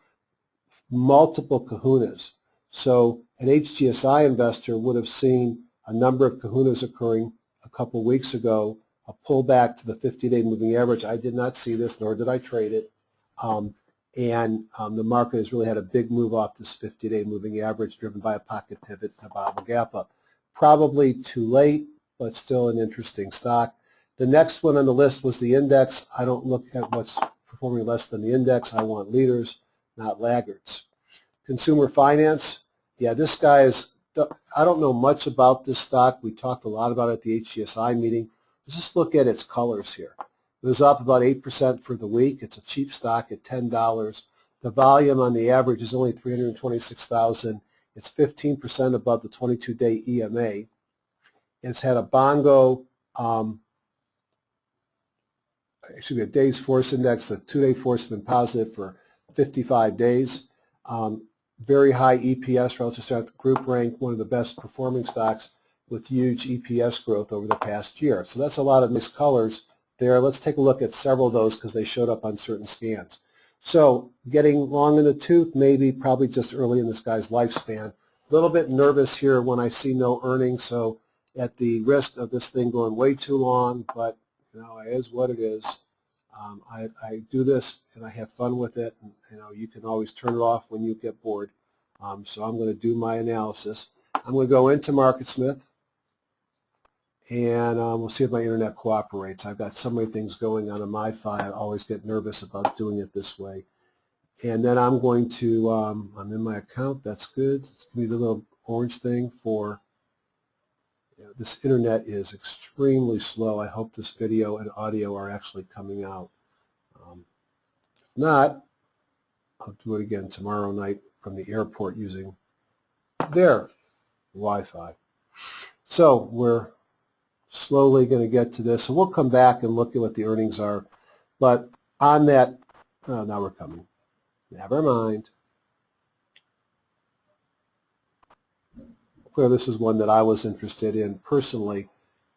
multiple kahunas. So an HGSI investor would have seen a number of kahunas occurring a couple weeks ago, a pullback to the 50-day moving average. I did not see this, nor did I trade it. The market has really had a big move off this 50-day moving average, driven by a pocket pivot and a viable gap up. Probably too late, but still an interesting stock. The next one on the list was the index. I don't look at what's performing less than the index. I want leaders, not laggards. Consumer finance, yeah, this guy is, I don't know much about this stock. We talked a lot about it at the HGSI meeting. Let's just look at its colors here. It was up about 8% for the week. It's a cheap stock at $10. The volume on the average is only 326,000. It's 15% above the 22-day EMA. It's had a bongo, a days force index. The 2-day force has been positive for 55 days. Very high EPS relative to the group rank, one of the best performing stocks with huge EPS growth over the past year. So that's a lot of nice colors there. Let's take a look at several of those because they showed up on certain scans. So getting long in the tooth, maybe probably just early in this guy's lifespan. A little bit nervous here when I see no earnings, so at the risk of this thing going way too long, but you know, it is what it is. I do this and I have fun with it. And, you know, you can always turn it off when you get bored. So I'm going to do my analysis. I'm going to go into MarketSmith, and we'll see if my internet cooperates. I've got so many things going on my phone. I always get nervous about doing it this way. And then I'm going to, I'm in my account. That's good. It's going to be the little orange thing for, you know, this internet is extremely slow. I hope this video and audio are actually coming out. If not, I'll do it again tomorrow night from the airport using their Wi-Fi. So we're slowly going to get to this. So we'll come back and look at what the earnings are. But on that, now we're coming. Never mind. Clear, this is one that I was interested in personally,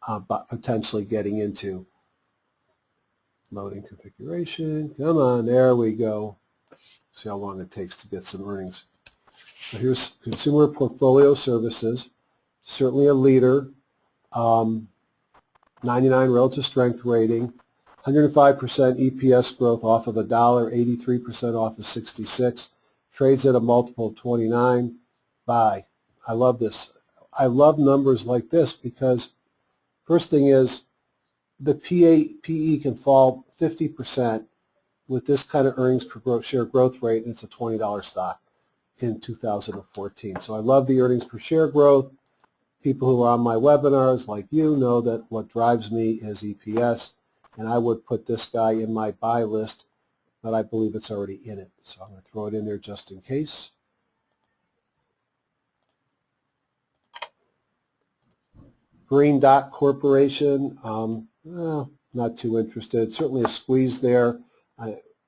but potentially getting into. Loading configuration. Come on, there we go. See how long it takes to get some earnings. So here's Consumer Portfolio Services, certainly a leader, 99 relative strength rating, 105% EPS growth off of $1, 83% off of 66, trades at a multiple of 29. Buy. I love this. I love numbers like this because first thing is the PE can fall 50% with this kind of earnings per share growth rate, and it's a $20 stock in 2014. So I love the earnings per share growth. People who are on my webinars like you know that what drives me is EPS, and I would put this guy in my buy list, but I believe it's already in it. So I'm going to throw it in there just in case. Green Dot Corporation, not too interested. Certainly a squeeze there.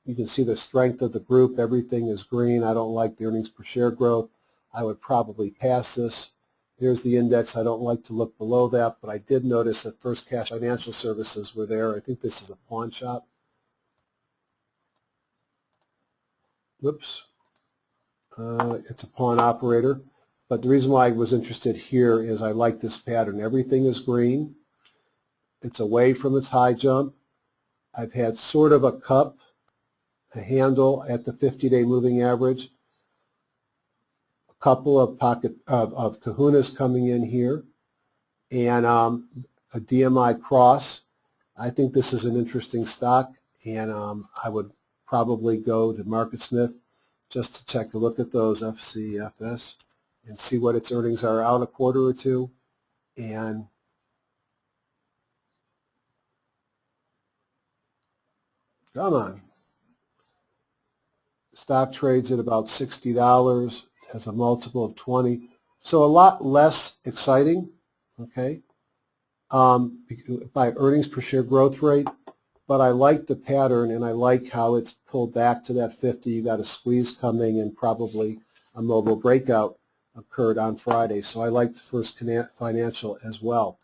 You can see the strength of the group. Everything is green. I don't like the earnings per share growth. I would probably pass this. Here's the index. I don't like to look below that, but I did notice that First Cash Financial Services were there. I think this is a pawn shop. Whoops. It's a pawn operator. But the reason why I was interested here is I like this pattern. Everything is green. It's away from its high jump. I've had sort of a cup, a handle at the 50-day moving average. A couple of of kahunas coming in here. And a DMI cross. I think this is an interesting stock, and I would probably go to MarketSmith just to take a look at those FCFS and see what its earnings are out a quarter or two. And come on. Stock trades at about $60, has a multiple of 20. So a lot less exciting, okay, by earnings per share growth rate. But I like the pattern, and I like how it's pulled back to that 50. You got a squeeze coming, and probably a mobile breakout occurred on Friday. So I like the First Financial as well.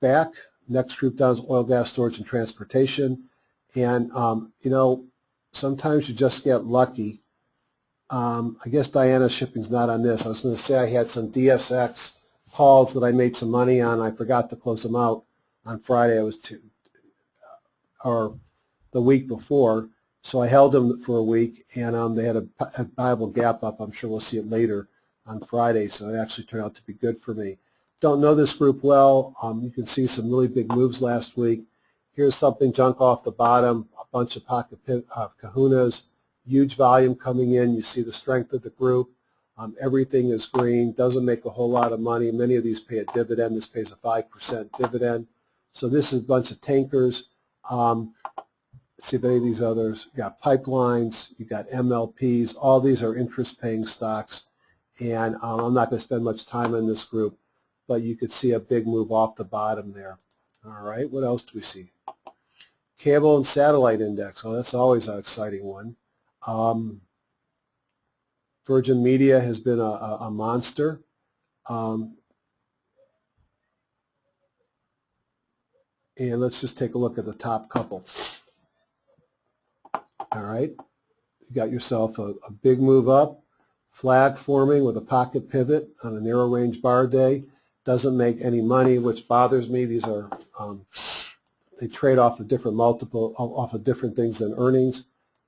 Back, next group down is oil, gas, storage, and transportation. And, you know, sometimes you just get lucky. I guess Diana Shipping's not on this. I was going to say I had some DSX calls that I made some money on. I forgot to close them out on Friday. I was or the week before. So I held them for a week, and they had a viable gap up. I'm sure we'll see it later on Friday. So it actually turned out to be good for me. Don't know this group well. You can see some really big moves last week. Here's something junk off the bottom, a bunch of pocket kahunas, huge volume coming in. You see the strength of the group. Everything is green, doesn't make a whole lot of money. Many of these pay a dividend. This pays a 5% dividend. So this is a bunch of tankers. See if any of these others. You got pipelines, you got MLPs. All these are interest-paying stocks. And I'm not going to spend much time on this group, but you could see a big move off the bottom there. All right, what else do we see? Cable and satellite index. Well, that's always an exciting one. Virgin Media has been a monster. And let's just take a look at the top couple. All right, you got yourself a big move up, flag forming with a pocket pivot on a narrow range bar day. Doesn't make any money, which bothers me. These are, they trade off a different multiple, off of different things than earnings.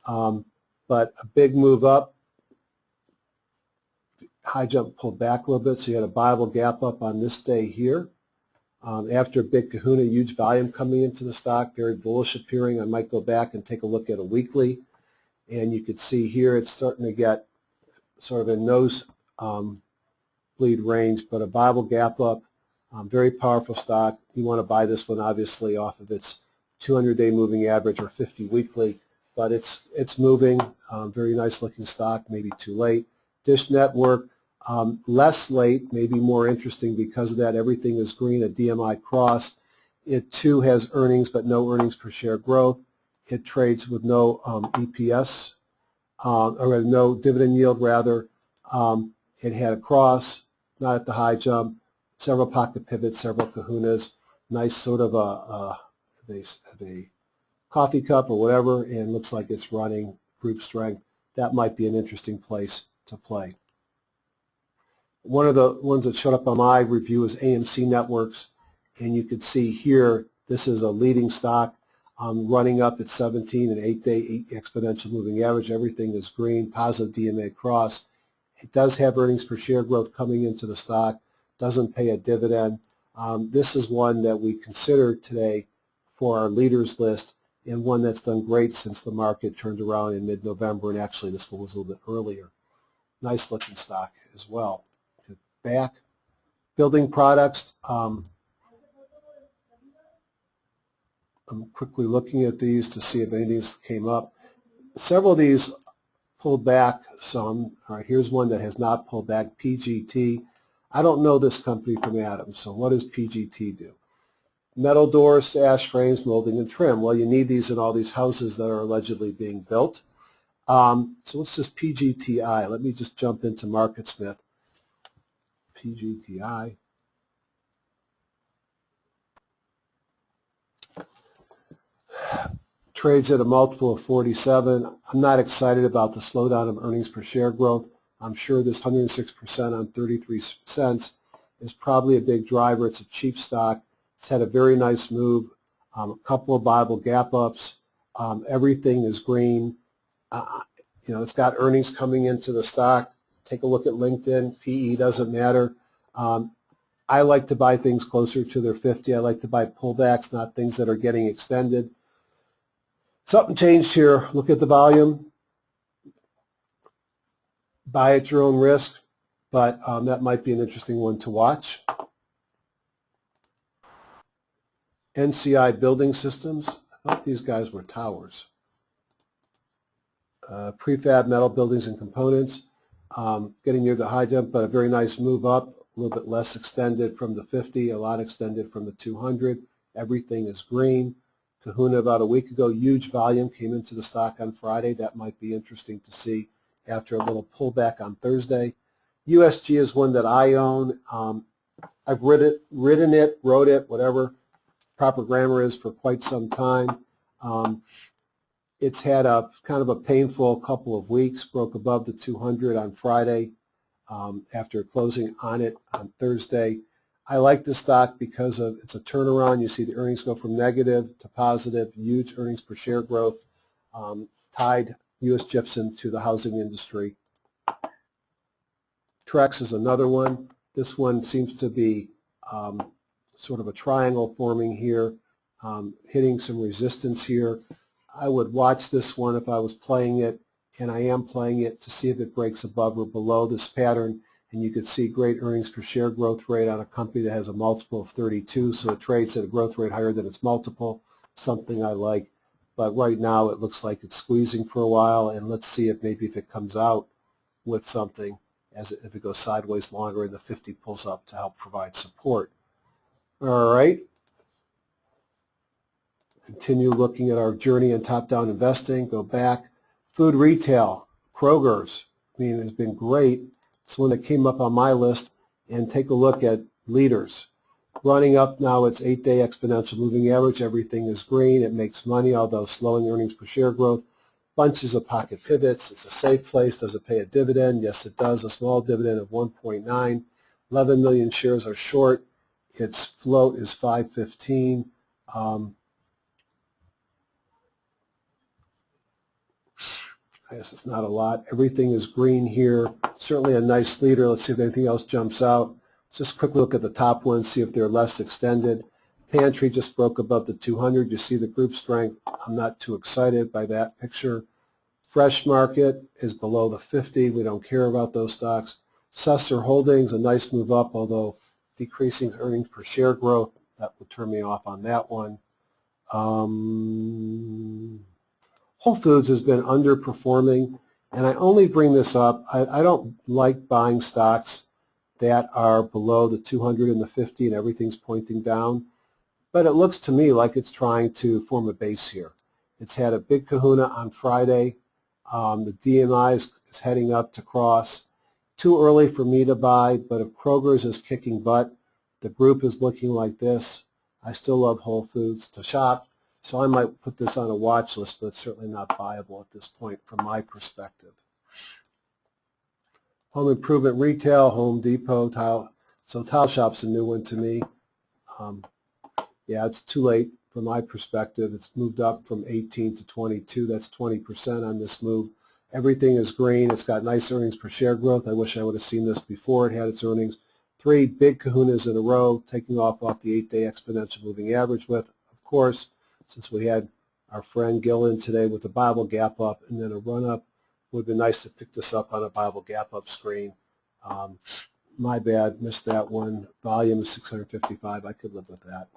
But a big move up, high jump pulled back a little bit, so you had a viable gap up on this day here. After a big kahuna, huge volume coming into the stock, very bullish appearing. I might go back and take a look at a weekly, and you could see here it's starting to get sort of a nose bleed range, but a viable gap up, very powerful stock. You want to buy this one obviously off of its 200-day moving average or 50 weekly, but it's moving. Very nice looking stock, maybe too late. Dish Network, less late, maybe more interesting because of that. Everything is green, a DMI cross. It too has earnings, but no earnings per share growth. It trades with no EPS, or no dividend yield rather. It had a cross, not at the high jump, several pocket pivots, several kahunas, nice sort of a coffee cup or whatever, and looks like it's running group strength. That might be an interesting place to play. One of the ones that showed up on my review is AMC Networks, and you can see here this is a leading stock, running up at 17 and 8-day exponential moving average. Everything is green, positive DMA cross. It does have earnings per share growth coming into the stock, doesn't pay a dividend. This is one that we considered today for our leaders list, and one that's done great since the market turned around in mid-November, and actually this one was a little bit earlier. Nice looking stock as well. Back, building products. I'm quickly looking at these to see if any of these came up. Several of these pulled back some. All right, here's one that has not pulled back, PGT. I don't know this company from Adam, so what does PGT do? Metal doors, sash frames, molding, and trim. Well, you need these in all these houses that are allegedly being built. So what's this PGTI? Let me just jump into MarketSmith. PGTI. Trades at a multiple of 47. I'm not excited about the slowdown of earnings per share growth. I'm sure this 106% on 33 cents is probably a big driver. It's a cheap stock. It's had a very nice move, a couple of Bible gap ups. Everything is green. It's got earnings coming into the stock. Take a look at LinkedIn. PE doesn't matter. I like to buy things closer to their 50. I like to buy pullbacks, not things that are getting extended. Something changed here. Look at the volume. Buy at your own risk, but that might be an interesting one to watch. NCI Building Systems. I thought these guys were towers. Prefab metal buildings and components. Getting near the high jump, but a very nice move up. A little bit less extended from the 50, a lot extended from the 200. Everything is green. Kahuna about a week ago, huge volume came into the stock on Friday. That might be interesting to see after a little pullback on Thursday. USG is one that I own. I've wrote it, whatever proper grammar is, for quite some time. It's had a kind of a painful couple of weeks, broke above the 200 on Friday after closing on it on Thursday. I like the stock because of it's a turnaround. You see the earnings go from negative to positive, huge earnings per share growth, tied U.S. gypsum to the housing industry. Trex is another one. This one seems to be sort of a triangle forming here, hitting some resistance here. I would watch this one if I was playing it, and I am playing it, to see if it breaks above or below this pattern. And you could see great earnings per share growth rate on a company that has a multiple of 32, so it trades at a growth rate higher than its multiple, something I like. But right now it looks like it's squeezing for a while, and let's see if maybe if it comes out with something, if it goes sideways longer and the 50 pulls up to help provide support. All right. Continue looking at our journey in top-down investing. Go back. Food retail, Kroger's, has been great. It's one that came up on my list. And take a look at leaders. Running up now, it's 8-day exponential moving average. Everything is green. It makes money, although slowing earnings per share growth. Bunches of pocket pivots. It's a safe place. Does it pay a dividend? Yes, it does. A small dividend of 1.9. 11 million shares are short. Its float is 515. I guess it's not a lot. Everything is green here. Certainly a nice leader. Let's see if anything else jumps out. Just quickly look at the top ones, see if they're less extended. Pantry just broke above the 200. You see the group strength. I'm not too excited by that picture. Fresh Market is below the 50. We don't care about those stocks. Susser Holdings, a nice move up, although decreasing earnings per share growth. That would turn me off on that one. Whole Foods has been underperforming, and I only bring this up. I don't like buying stocks that are below the 200 and the 50 and everything's pointing down, but it looks to me like it's trying to form a base here. It's had a big kahuna on Friday. The DMI is heading up to cross. Too early for me to buy, but if Kroger's is kicking butt, the group is looking like this. I still love Whole Foods to shop. So I might put this on a watch list, but it's certainly not buyable at this point from my perspective. Home improvement retail, Home Depot, Tile. So Tile Shop's a new one to me. Yeah, it's too late from my perspective. It's moved up from 18 to 22. That's 20% on this move. Everything is green. It's got nice earnings per share growth. I wish I would have seen this before it had its earnings. 3 big kahunas in a row, taking off the 8-day exponential moving average with, of course, since we had our friend Gillen today with the Bible gap up and then a run up, would have been nice to pick this up on a Bible gap up screen. My bad, missed that one. Volume is 655. I could live with that.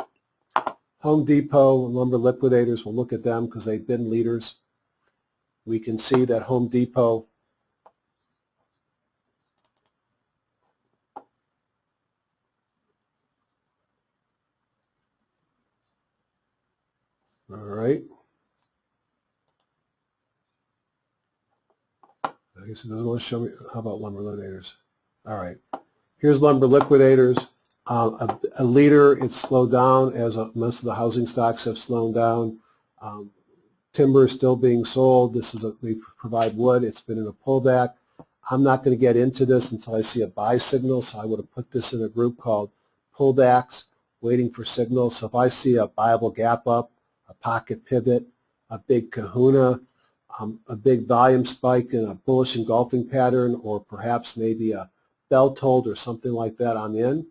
Home Depot, lumber liquidators, we'll look at them because they've been leaders. We can see that Home Depot all right. I guess it doesn't want to show me. How about lumber liquidators? All right. Here's lumber liquidators. A leader, it's slowed down as most of the housing stocks have slowed down. Timber is still being sold. They provide wood. It's been in a pullback. I'm not going to get into this until I see a buy signal, so I would have put this in a group called pullbacks, waiting for signals. So if I see a buyable gap up, a pocket pivot, a big kahuna, a big volume spike in a bullish engulfing pattern, or perhaps maybe a belt hold or something like that, I'm in.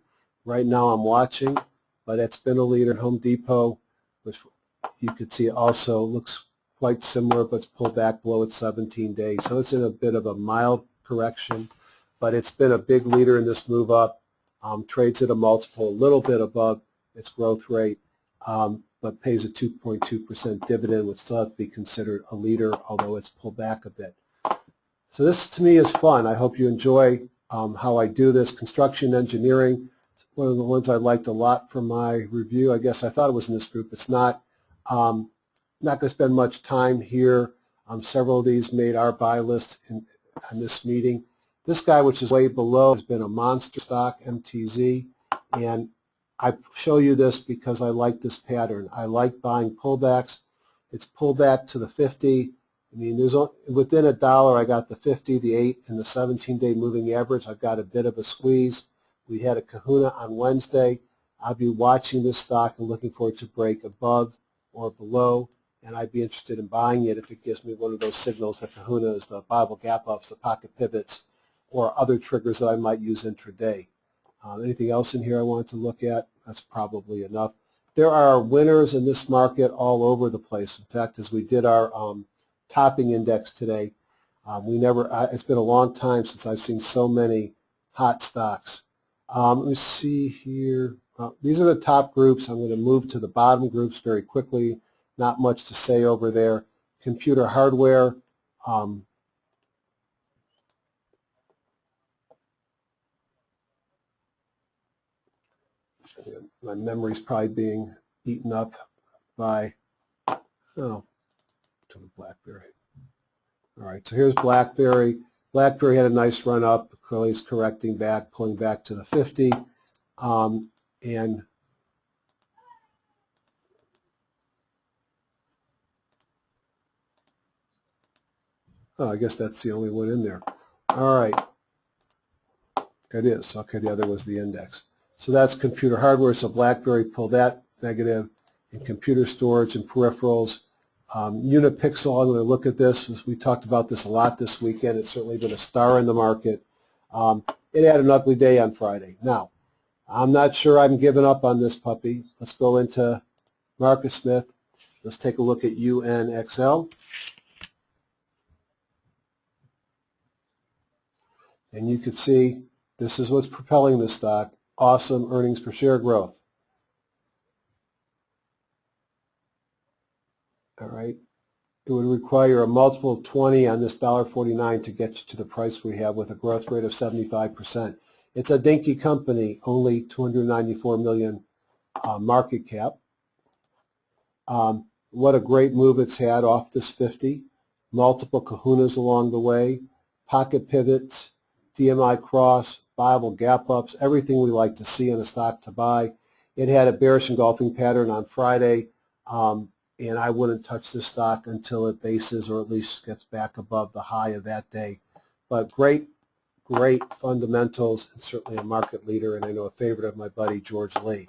Right now I'm watching, but it's been a leader. Home Depot, which you could see also looks quite similar, but it's pulled back below its 17 days. So it's in a bit of a mild correction, but it's been a big leader in this move up. Trades at a multiple, a little bit above its growth rate, but pays a 2.2% dividend, would still have to be considered a leader, although it's pulled back a bit. So this to me is fun. I hope you enjoy how I do this. Construction engineering, one of the ones I liked a lot from my review. I guess I thought it was in this group. It's not. Not going to spend much time here. Several of these made our buy list on this meeting. This guy, which is way below, has been a monster stock, MTZ, and I show you this because I like this pattern. I like buying pullbacks. It's pulled back to the 50. I mean, there's within $1, I got the 50, the 8, and the 17-day moving average. I've got a bit of a squeeze. We had a kahuna on Wednesday. I'll be watching this stock and looking for it to break above or below, and I'd be interested in buying it if it gives me one of those signals, the kahunas, the Bible gap ups, the pocket pivots, or other triggers that I might use intraday. Anything else in here I wanted to look at? That's probably enough. There are winners in this market all over the place. In fact, as we did our topping index today, it's been a long time since I've seen so many hot stocks. Let me see here. These are the top groups. I'm going to move to the bottom groups very quickly. Not much to say over there. Computer hardware. My memory's probably being eaten up by, to the BlackBerry. All right, so here's BlackBerry. BlackBerry had a nice run up. Clearly it's correcting back, pulling back to the 50. And I guess that's the only one in there. All right. It is. Okay, the other was the index. So that's computer hardware. So BlackBerry pulled that negative. In computer storage and peripherals. Unipixel, I'm going to look at this. We talked about this a lot this weekend. It's certainly been a star in the market. It had an ugly day on Friday. Now, I'm not sure I'm giving up on this puppy. Let's go into Marcus Smith. Let's take a look at UNXL. And you can see this is what's propelling this stock. Awesome earnings per share growth. All right. It would require a multiple of 20 on this $1.49 to get you to the price we have with a growth rate of 75%. It's a dinky company, only 294 million market cap. What a great move it's had off this 50. Multiple kahunas along the way, pocket pivots, DMI cross, Bible gap ups, everything we like to see in a stock to buy. It had a bearish engulfing pattern on Friday, and I wouldn't touch this stock until it bases or at least gets back above the high of that day. But great fundamentals, and certainly a market leader, and I know a favorite of my buddy George Lee.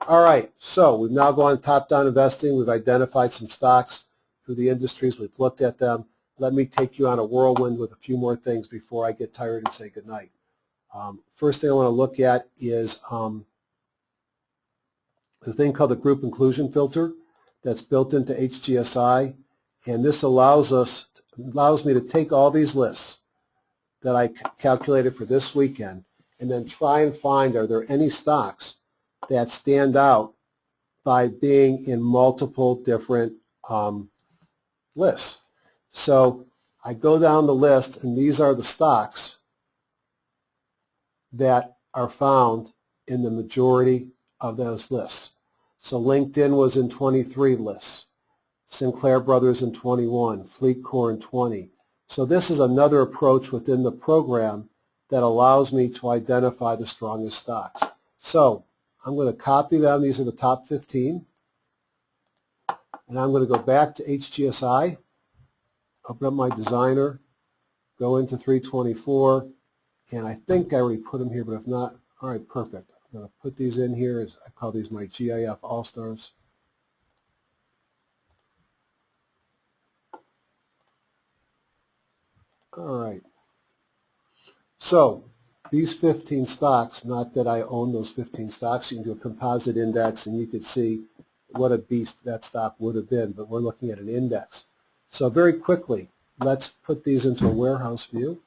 All right, so we've now gone top-down investing. We've identified some stocks through the industries. We've looked at them. Let me take you on a whirlwind with a few more things before I get tired and say goodnight. First thing I want to look at is the thing called the group inclusion filter that's built into HGSI, and this allows me to take all these lists that I calculated for this weekend and then try and find, are there any stocks that stand out by being in multiple different lists. So I go down the list, and these are the stocks that are found in the majority of those lists. So LinkedIn was in 23 lists, Sinclair Brothers in 21, FleetCor in 20. So this is another approach within the program that allows me to identify the strongest stocks. So I'm going to copy them. These are the top 15. And I'm going to go back to HGSI, open up my designer, go into 324, and I think I already put them here, but if not, all right, perfect. I'm going to put these in here. As I call these my GIF All-Stars. All right. So these 15 stocks, not that I own those 15 stocks, you can do a composite index and you could see what a beast that stock would have been, but we're looking at an index. So very quickly, let's put these into a warehouse view.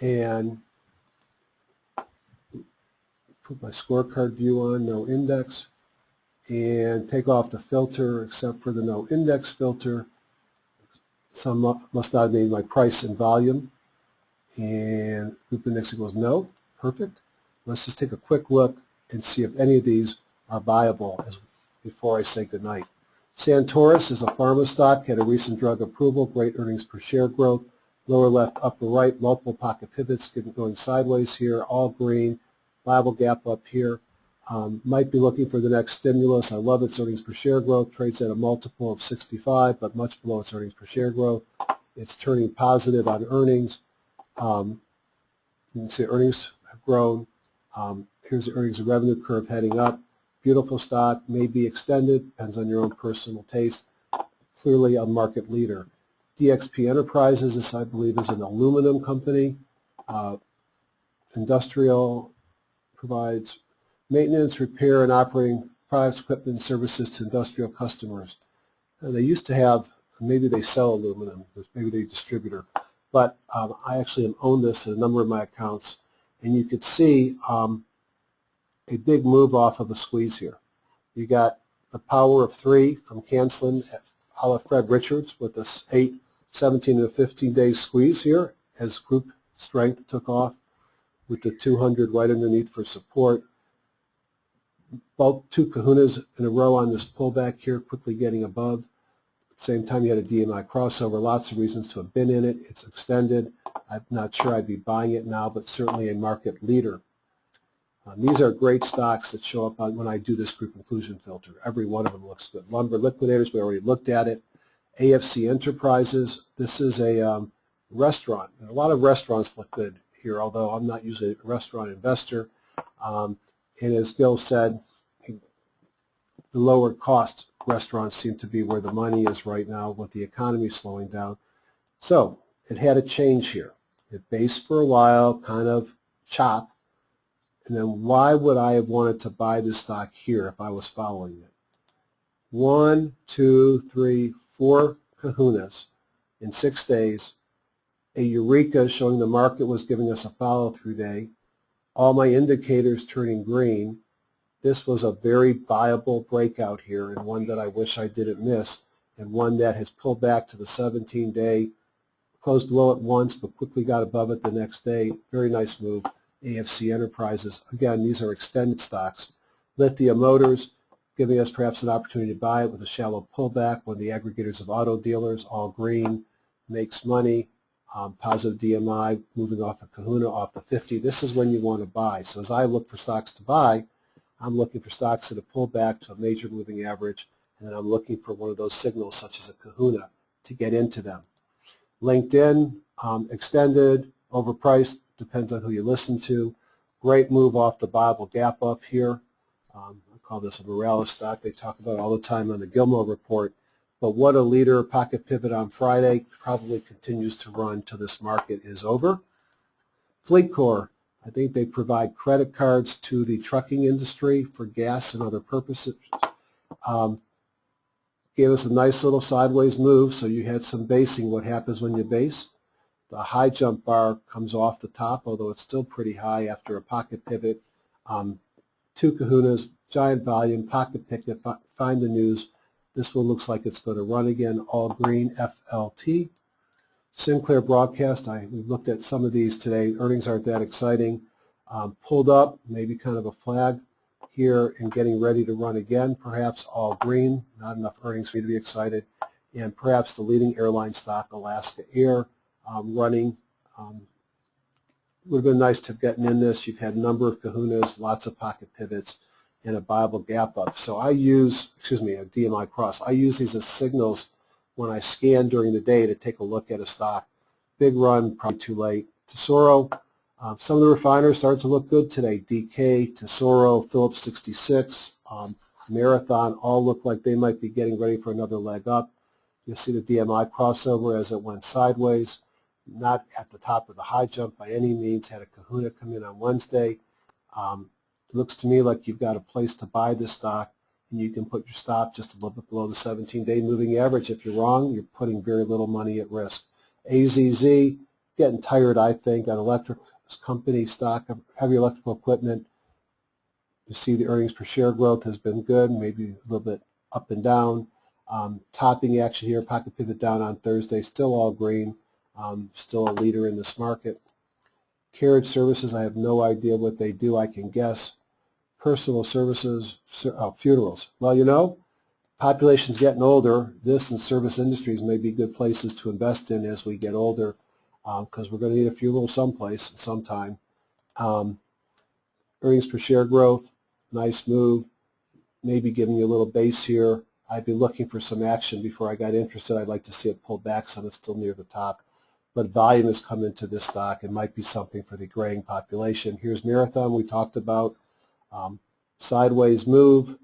And put my scorecard view on, no index, and take off the filter except for the no index filter. Some must not have made my price and volume. And group index equals no. Perfect. Let's just take a quick look and see if any of these are viable before I say goodnight. Santoris is a pharma stock, had a recent drug approval, great earnings per share growth. Lower left, upper right, multiple pocket pivots going sideways here, all green, viable gap up here. Might be looking for the next stimulus. I love its earnings per share growth. Trades at a multiple of 65, but much below its earnings per share growth. It's turning positive on earnings. You can see earnings have grown. Here's the earnings and revenue curve heading up. Beautiful stock, may be extended, depends on your own personal taste. Clearly a market leader. DXP Enterprises, this I believe is an aluminum company. Industrial, provides maintenance, repair, and operating products, equipment, and services to industrial customers. They used to have, maybe they sell aluminum, maybe they're a distributor, but I actually own this in a number of my accounts, and you could see a big move off of a squeeze here. You got the power of 3 from canceling a la Fred Richards with this 8, 17, and 15-day squeeze here as group strength took off with the 200 right underneath for support. Both 2 kahunas in a row on this pullback here, quickly getting above. At the same time, you had a DMI crossover. Lots of reasons to have been in it. It's extended. I'm not sure I'd be buying it now, but certainly a market leader. These are great stocks that show up when I do this group inclusion filter. Every one of them looks good. Lumber Liquidators, we already looked at it. AFC Enterprises, this is a restaurant. And a lot of restaurants look good here, although I'm not usually a restaurant investor. And as Gil said, the lower cost restaurants seem to be where the money is right now with the economy slowing down. So it had a change here. It based for a while, kind of chopped. And then why would I have wanted to buy this stock here if I was following it? 1, 2, 3, 4 kahunas in 6 days. A eureka showing the market was giving us a follow-through day. All my indicators turning green. This was a very viable breakout here, and one that I wish I didn't miss, and one that has pulled back to the 17-day, closed below it once, but quickly got above it the next day. Very nice move. AFC Enterprises. Again, these are extended stocks. Lithium Motors, giving us perhaps an opportunity to buy it with a shallow pullback. One of the aggregators of auto dealers, all green, makes money. Positive DMI, moving off the kahuna, off the 50. This is when you want to buy. So as I look for stocks to buy, I'm looking for stocks that have pulled back to a major moving average, and then I'm looking for one of those signals, such as a kahuna, to get into them. LinkedIn, extended, overpriced, depends on who you listen to. Great move off the Bible gap up here. I call this a Morales stock. They talk about it all the time on the Gilmore report. But what a leader. Pocket pivot on Friday, probably continues to run till this market is over. FleetCor, I think they provide credit cards to the trucking industry for gas and other purposes. Gave us a nice little sideways move, so you had some basing. What happens when you base? The high jump bar comes off the top, although it's still pretty high after a pocket pivot. Two kahunas, giant volume, pocket pivot, find the news. This one looks like it's going to run again, all green, FLT. Sinclair Broadcast, we looked at some of these today. Earnings aren't that exciting. Pulled up, maybe kind of a flag here and getting ready to run again, perhaps all green, not enough earnings for you to be excited. And perhaps the leading airline stock, Alaska Air, running. Would have been nice to have gotten in this. You've had a number of kahunas, lots of pocket pivots, and a viable gap up. So I use, a DMI cross. I use these as signals when I scan during the day to take a look at a stock. Big run, probably too late. Tesoro, some of the refiners started to look good today. DK, Tesoro, Phillips 66, Marathon, all look like they might be getting ready for another leg up. You'll see the DMI crossover as it went sideways. Not at the top of the high jump by any means. Had a kahuna come in on Wednesday. It looks to me like you've got a place to buy this stock, and you can put your stop just a little bit below the 17-day moving average. If you're wrong, you're putting very little money at risk. AZZ, getting tired, I think, on electric company stock, heavy electrical equipment. You see the earnings per share growth has been good, maybe a little bit up and down. Topping action here, pocket pivot down on Thursday, still all green. Still a leader in this market. Carriage services, I have no idea what they do. I can guess. Personal services, funerals. Well, population's getting older. This and service industries may be good places to invest in as we get older, because we're going to need a funeral someplace sometime. Earnings per share growth, nice move. Maybe giving you a little base here. I'd be looking for some action before I got interested. I'd like to see it pull back some. It's still near the top. But volume has come into this stock. It might be something for the graying population. Here's Marathon we talked about. Sideways move,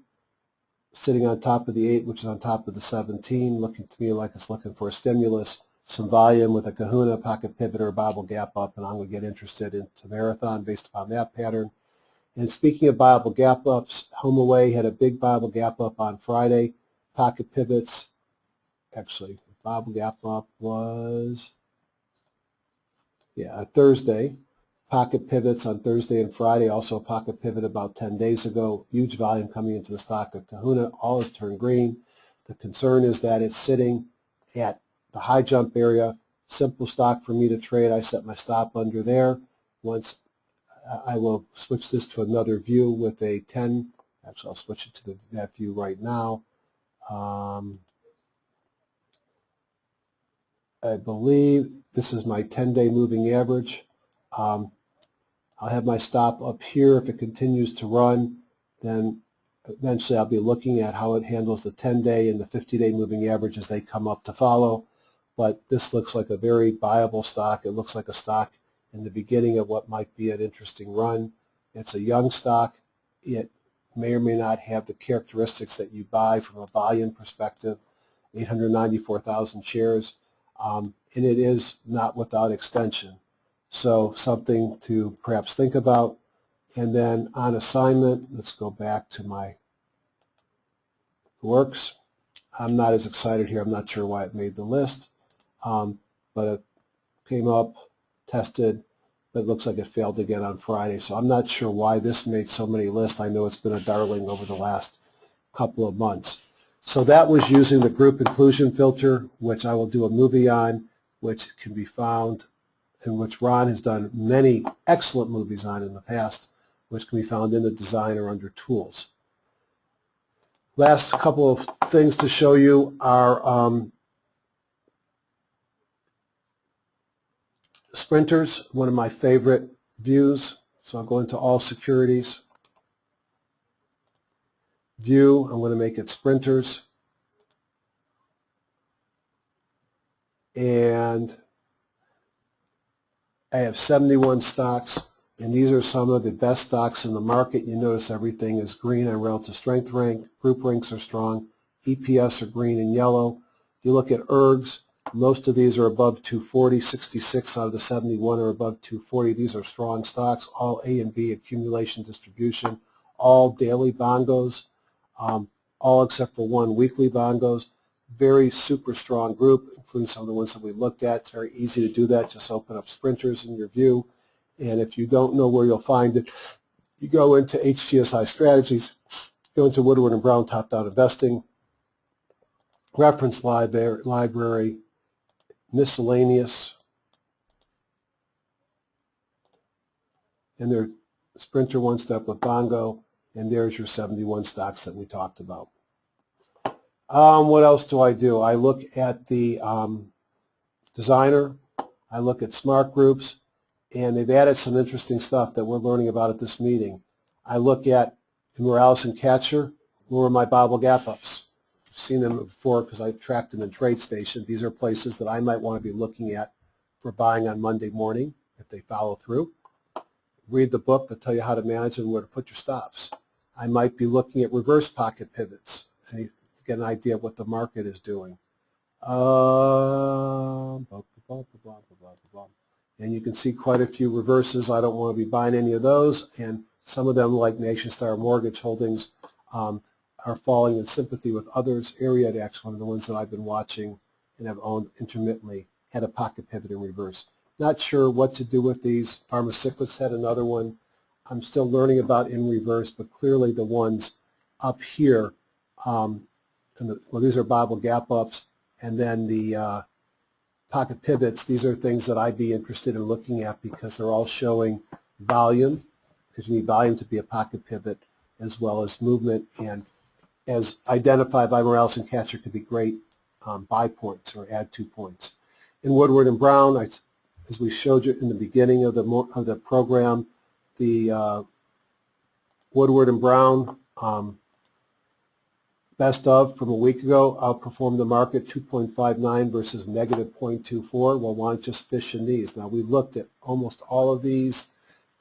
sitting on top of the 8, which is on top of the 17, looking to me like it's looking for a stimulus, some volume with a kahuna, pocket pivot, or a Bible gap up, and I'm going to get interested into Marathon based upon that pattern. And speaking of Bible gap ups, HomeAway had a big Bible gap up on Friday. Pocket pivots, actually, Bible gap up was... Thursday. Pocket pivots on Thursday and Friday. Also a pocket pivot about 10 days ago. Huge volume coming into the stock of kahuna. All has turned green. The concern is that it's sitting at the high jump area. Simple stock for me to trade. I set my stop under there. Once I will switch this to another view with a 10. Actually, I'll switch it to that view right now. I believe this is my 10-day moving average. I'll have my stop up here. If it continues to run, then eventually I'll be looking at how it handles the 10-day and the 50-day moving average as they come up to follow. But this looks like a very viable stock. It looks like a stock in the beginning of what might be an interesting run. It's a young stock. It may or may not have the characteristics that you buy from a volume perspective, 894,000 shares. And it is not without extension. So something to perhaps think about. And then on assignment, let's go back to my works. I'm not as excited here. I'm not sure why it made the list. But it came up, tested, but it looks like it failed again on Friday. So I'm not sure why this made so many lists. I know it's been a darling over the last couple of months. So that was using the group inclusion filter, which I will do a movie on, which can be found, and which Ron has done many excellent movies on in the past, which can be found in the design or under tools. Last couple of things to show you are sprinters, one of my favorite views. So I'll go into all securities. View, I'm going to make it sprinters. And I have 71 stocks, and these are some of the best stocks in the market. You notice everything is green on relative strength rank. Group ranks are strong. EPS are green and yellow. If you look at ERGs, most of these are above 240. 66 out of the 71 are above 240. These are strong stocks, all A and B accumulation distribution, all daily bongos, all except for one weekly bongos. Very super strong group, including some of the ones that we looked at. It's very easy to do that. Just open up sprinters in your view. And if you don't know where you'll find it, you go into HGSI strategies, go into Woodward and Brown top-down investing, reference library, miscellaneous, and their sprinter one step with bongo, and there's your 71 stocks that we talked about. What else do? I look at the designer, I look at smart groups, and they've added some interesting stuff that we're learning about at this meeting. I look at Morales and Catcher, who are my Bible gap ups. I've seen them before because I tracked them in TradeStation. These are places that I might want to be looking at for buying on Monday morning if they follow through. Read the book that tell you how to manage and where to put your stops. I might be looking at reverse pocket pivots and get an idea of what the market is doing. And you can see quite a few reverses. I don't want to be buying any of those, and some of them, like NationStar Mortgage Holdings, are falling in sympathy with others. Ariadex, one of the ones that I've been watching and have owned intermittently, had a pocket pivot in reverse. Not sure what to do with these. Pharmacyclics had another one. I'm still learning about in reverse, but clearly the ones up here, these are Bible gap ups, and then the pocket pivots, these are things that I'd be interested in looking at because they're all showing volume, because you need volume to be a pocket pivot, as well as movement, and as identified by Morales and Catcher, could be great buy points or add 2 points. In Woodward and Brown, as we showed you in the beginning of the program, the Woodward and Brown best of from a week ago outperformed the market 2.59 versus negative 0.24. Well, why not just fish in these? Now, we looked at almost all of these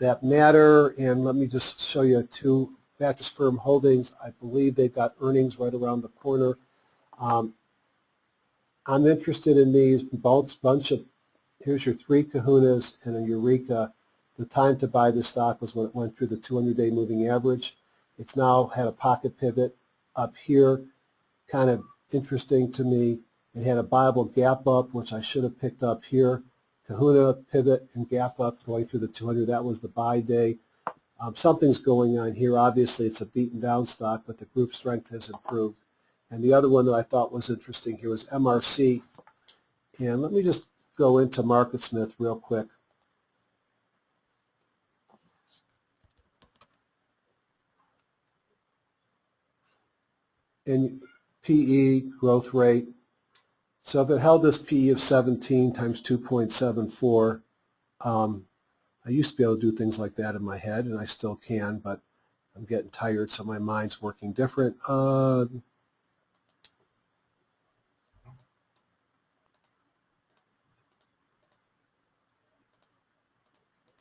that matter, and let me just show you two Mattress Firm Holdings. I believe they've got earnings right around the corner. I'm interested in these bunch of, here's your 3 kahunas and a Eureka. The time to buy this stock was when it went through the 200-day moving average. It's now had a pocket pivot up here, kind of interesting to me. It had a Bible gap up, which I should have picked up here. Kahuna, pivot, and gap up going through the 200. That was the buy day. Something's going on here. Obviously, it's a beaten down stock, but the group strength has improved. And the other one that I thought was interesting here was MRC. And let me just go into MarketSmith real quick. And PE, growth rate. So if it held this PE of 17 times 2.74, I used to be able to do things like that in my head, and I still can, but I'm getting tired, so my mind's working different.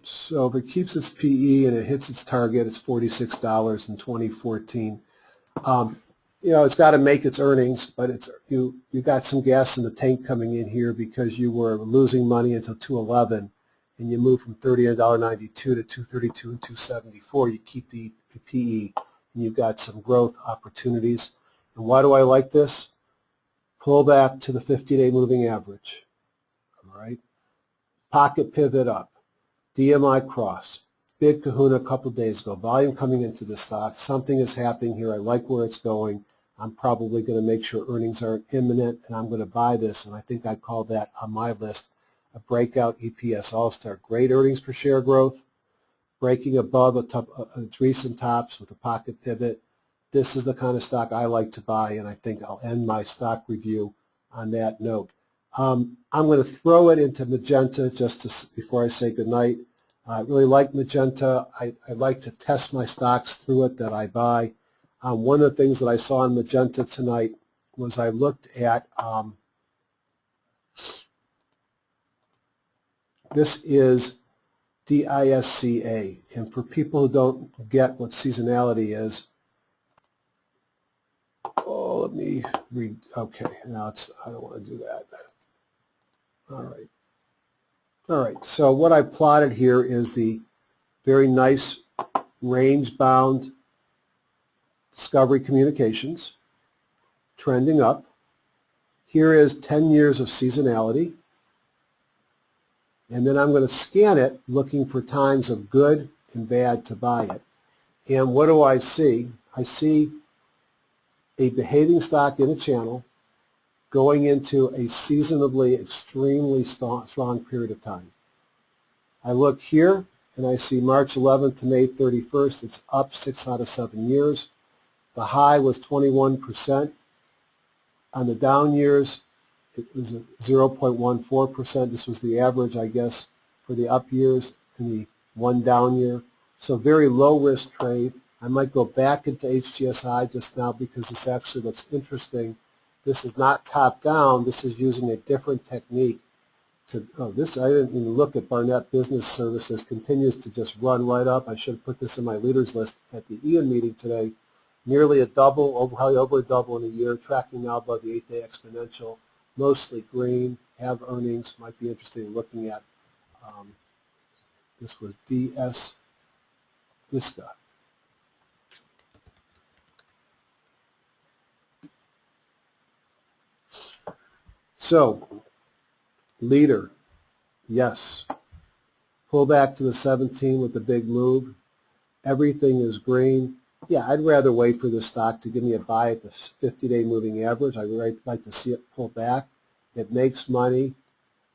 So if it keeps its PE and it hits its target, it's $46 in 2014. It's got to make its earnings, but you got some gas in the tank coming in here because you were losing money until 2011, and you move from $30.92 to $232 and $274. You keep the PE, and you've got some growth opportunities. And why do I like this? Pull back to the 50-day moving average. All right, pocket pivot up, DMI cross. Big kahuna a couple of days ago. Volume coming into the stock. Something is happening here. I like where it's going. I'm probably going to make sure earnings are imminent, and I'm going to buy this. And I think I'd call that on my list a breakout EPS all-star. Great earnings per share growth, breaking above its recent tops with a pocket pivot. This is the kind of stock I like to buy, and I think I'll end my stock review on that note. I'm going to throw it into Magenta just before I say goodnight. I really like Magenta. I like to test my stocks through it that I buy. One of the things that I saw in Magenta tonight was I looked at, this is DISCA. And for people who don't get what seasonality is, let me read. Okay, now I don't want to do that. All right. All right, so what I plotted here is the very nice range-bound Discovery Communications trending up. Here is 10 years of seasonality. And then I'm going to scan it looking for times of good and bad to buy it. And what do I see? I see a behaving stock in a channel going into a seasonably extremely strong period of time. I look here and I see March 11th to May 31st. It's up 6 out of 7 years. The high was 21%. On the down years, it was 0.14%. This was the average, I guess, for the up years and the one down year. So very low risk trade. I might go back into HGSI just now because this actually looks interesting. This is not top down. This is using a different technique. I didn't even look at Barnett Business Services. Continues to just run right up. I should have put this in my leaders list at the Ian meeting today. Nearly a double, probably over a double in a year, tracking now above the 8-day exponential. Mostly green, have earnings, might be interested in looking at. This was DISCA. So, leader, yes. Pull back to the 17 with the big move. Everything is green. Yeah, I'd rather wait for the stock to give me a buy at the 50-day moving average. I'd like to see it pull back. It makes money.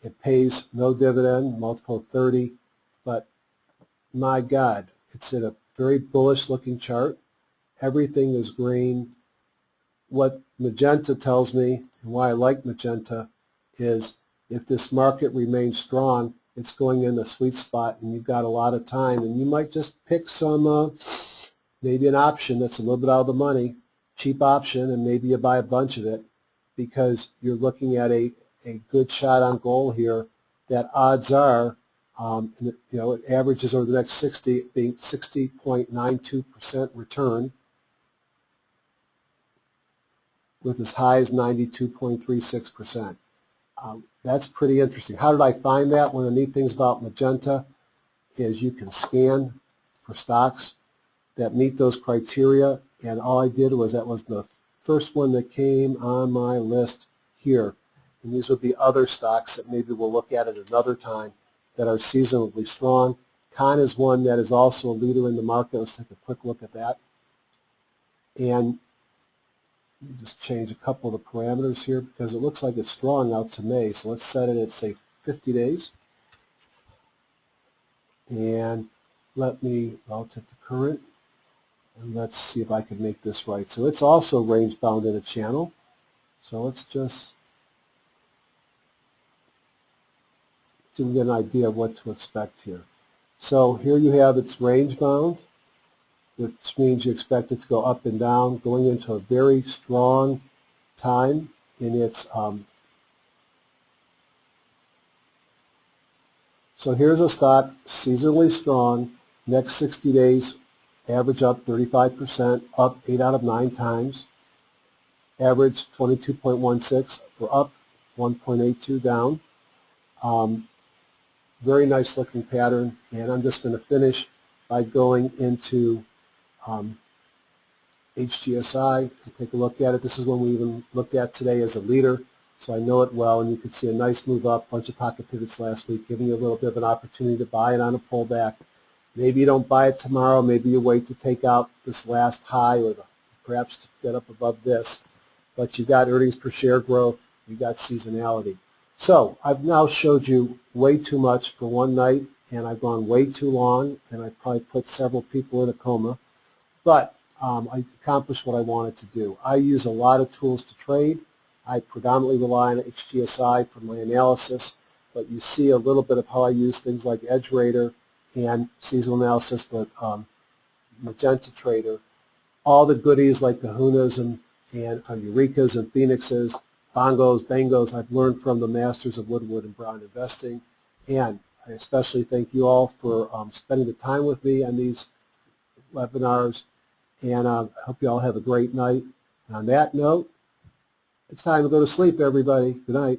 It pays no dividend, multiple 30. But my God, it's in a very bullish looking chart. Everything is green. What magenta tells me, and why I like magenta, is if this market remains strong, it's going in the sweet spot and you've got a lot of time and you might just pick some maybe an option that's a little bit out of the money, cheap option, and maybe you buy a bunch of it because you're looking at a good shot on goal here that odds are, it averages over the next 60, being 60.92% return with as high as 92.36%. That's pretty interesting. How did I find that? One of the neat things about magenta is you can scan for stocks that meet those criteria, and all I did was that was the first one that came on my list here. And these would be other stocks that maybe we'll look at another time that are seasonally strong. Con is one that is also a leader in the market. Let's take a quick look at that. And let me just change a couple of the parameters here because it looks like it's strong out to May. So let's set it at, say, 50 days. And I'll take the current. And let's see if I can make this right. So it's also range bound in a channel. So let's just see if we get an idea of what to expect here. So here you have it's range bound, which means you expect it to go up and down, going into a very strong time in its so here's a stock seasonally strong, next 60 days, average up 35%, up 8 out of 9 times, average 22.16 for up, 1.82 down. Very nice looking pattern, and I'm just going to finish by going into HGSI and take a look at it. This is one we even looked at today as a leader, so I know it well, and you can see a nice move up, bunch of pocket pivots last week, giving you a little bit of an opportunity to buy it on a pullback. Maybe you don't buy it tomorrow, maybe you wait to take out this last high or perhaps to get up above this, but you've got earnings per share growth, you've got seasonality. So I've now showed you way too much for one night, and I've gone way too long, and I probably put several people in a coma, but I accomplished what I wanted to do. I use a lot of tools to trade. I predominantly rely on HGSI for my analysis, but you see a little bit of how I use things like Edge Rater and seasonal analysis with Magenta Trader. All the goodies like Kahunas and Eurekas and Phoenixes, Bongos, Bangos, I've learned from the masters of Woodward and Brown investing. And I especially thank you all for spending the time with me on these webinars. And I hope you all have a great night. And on that note, It's time to go to sleep, everybody. Good night.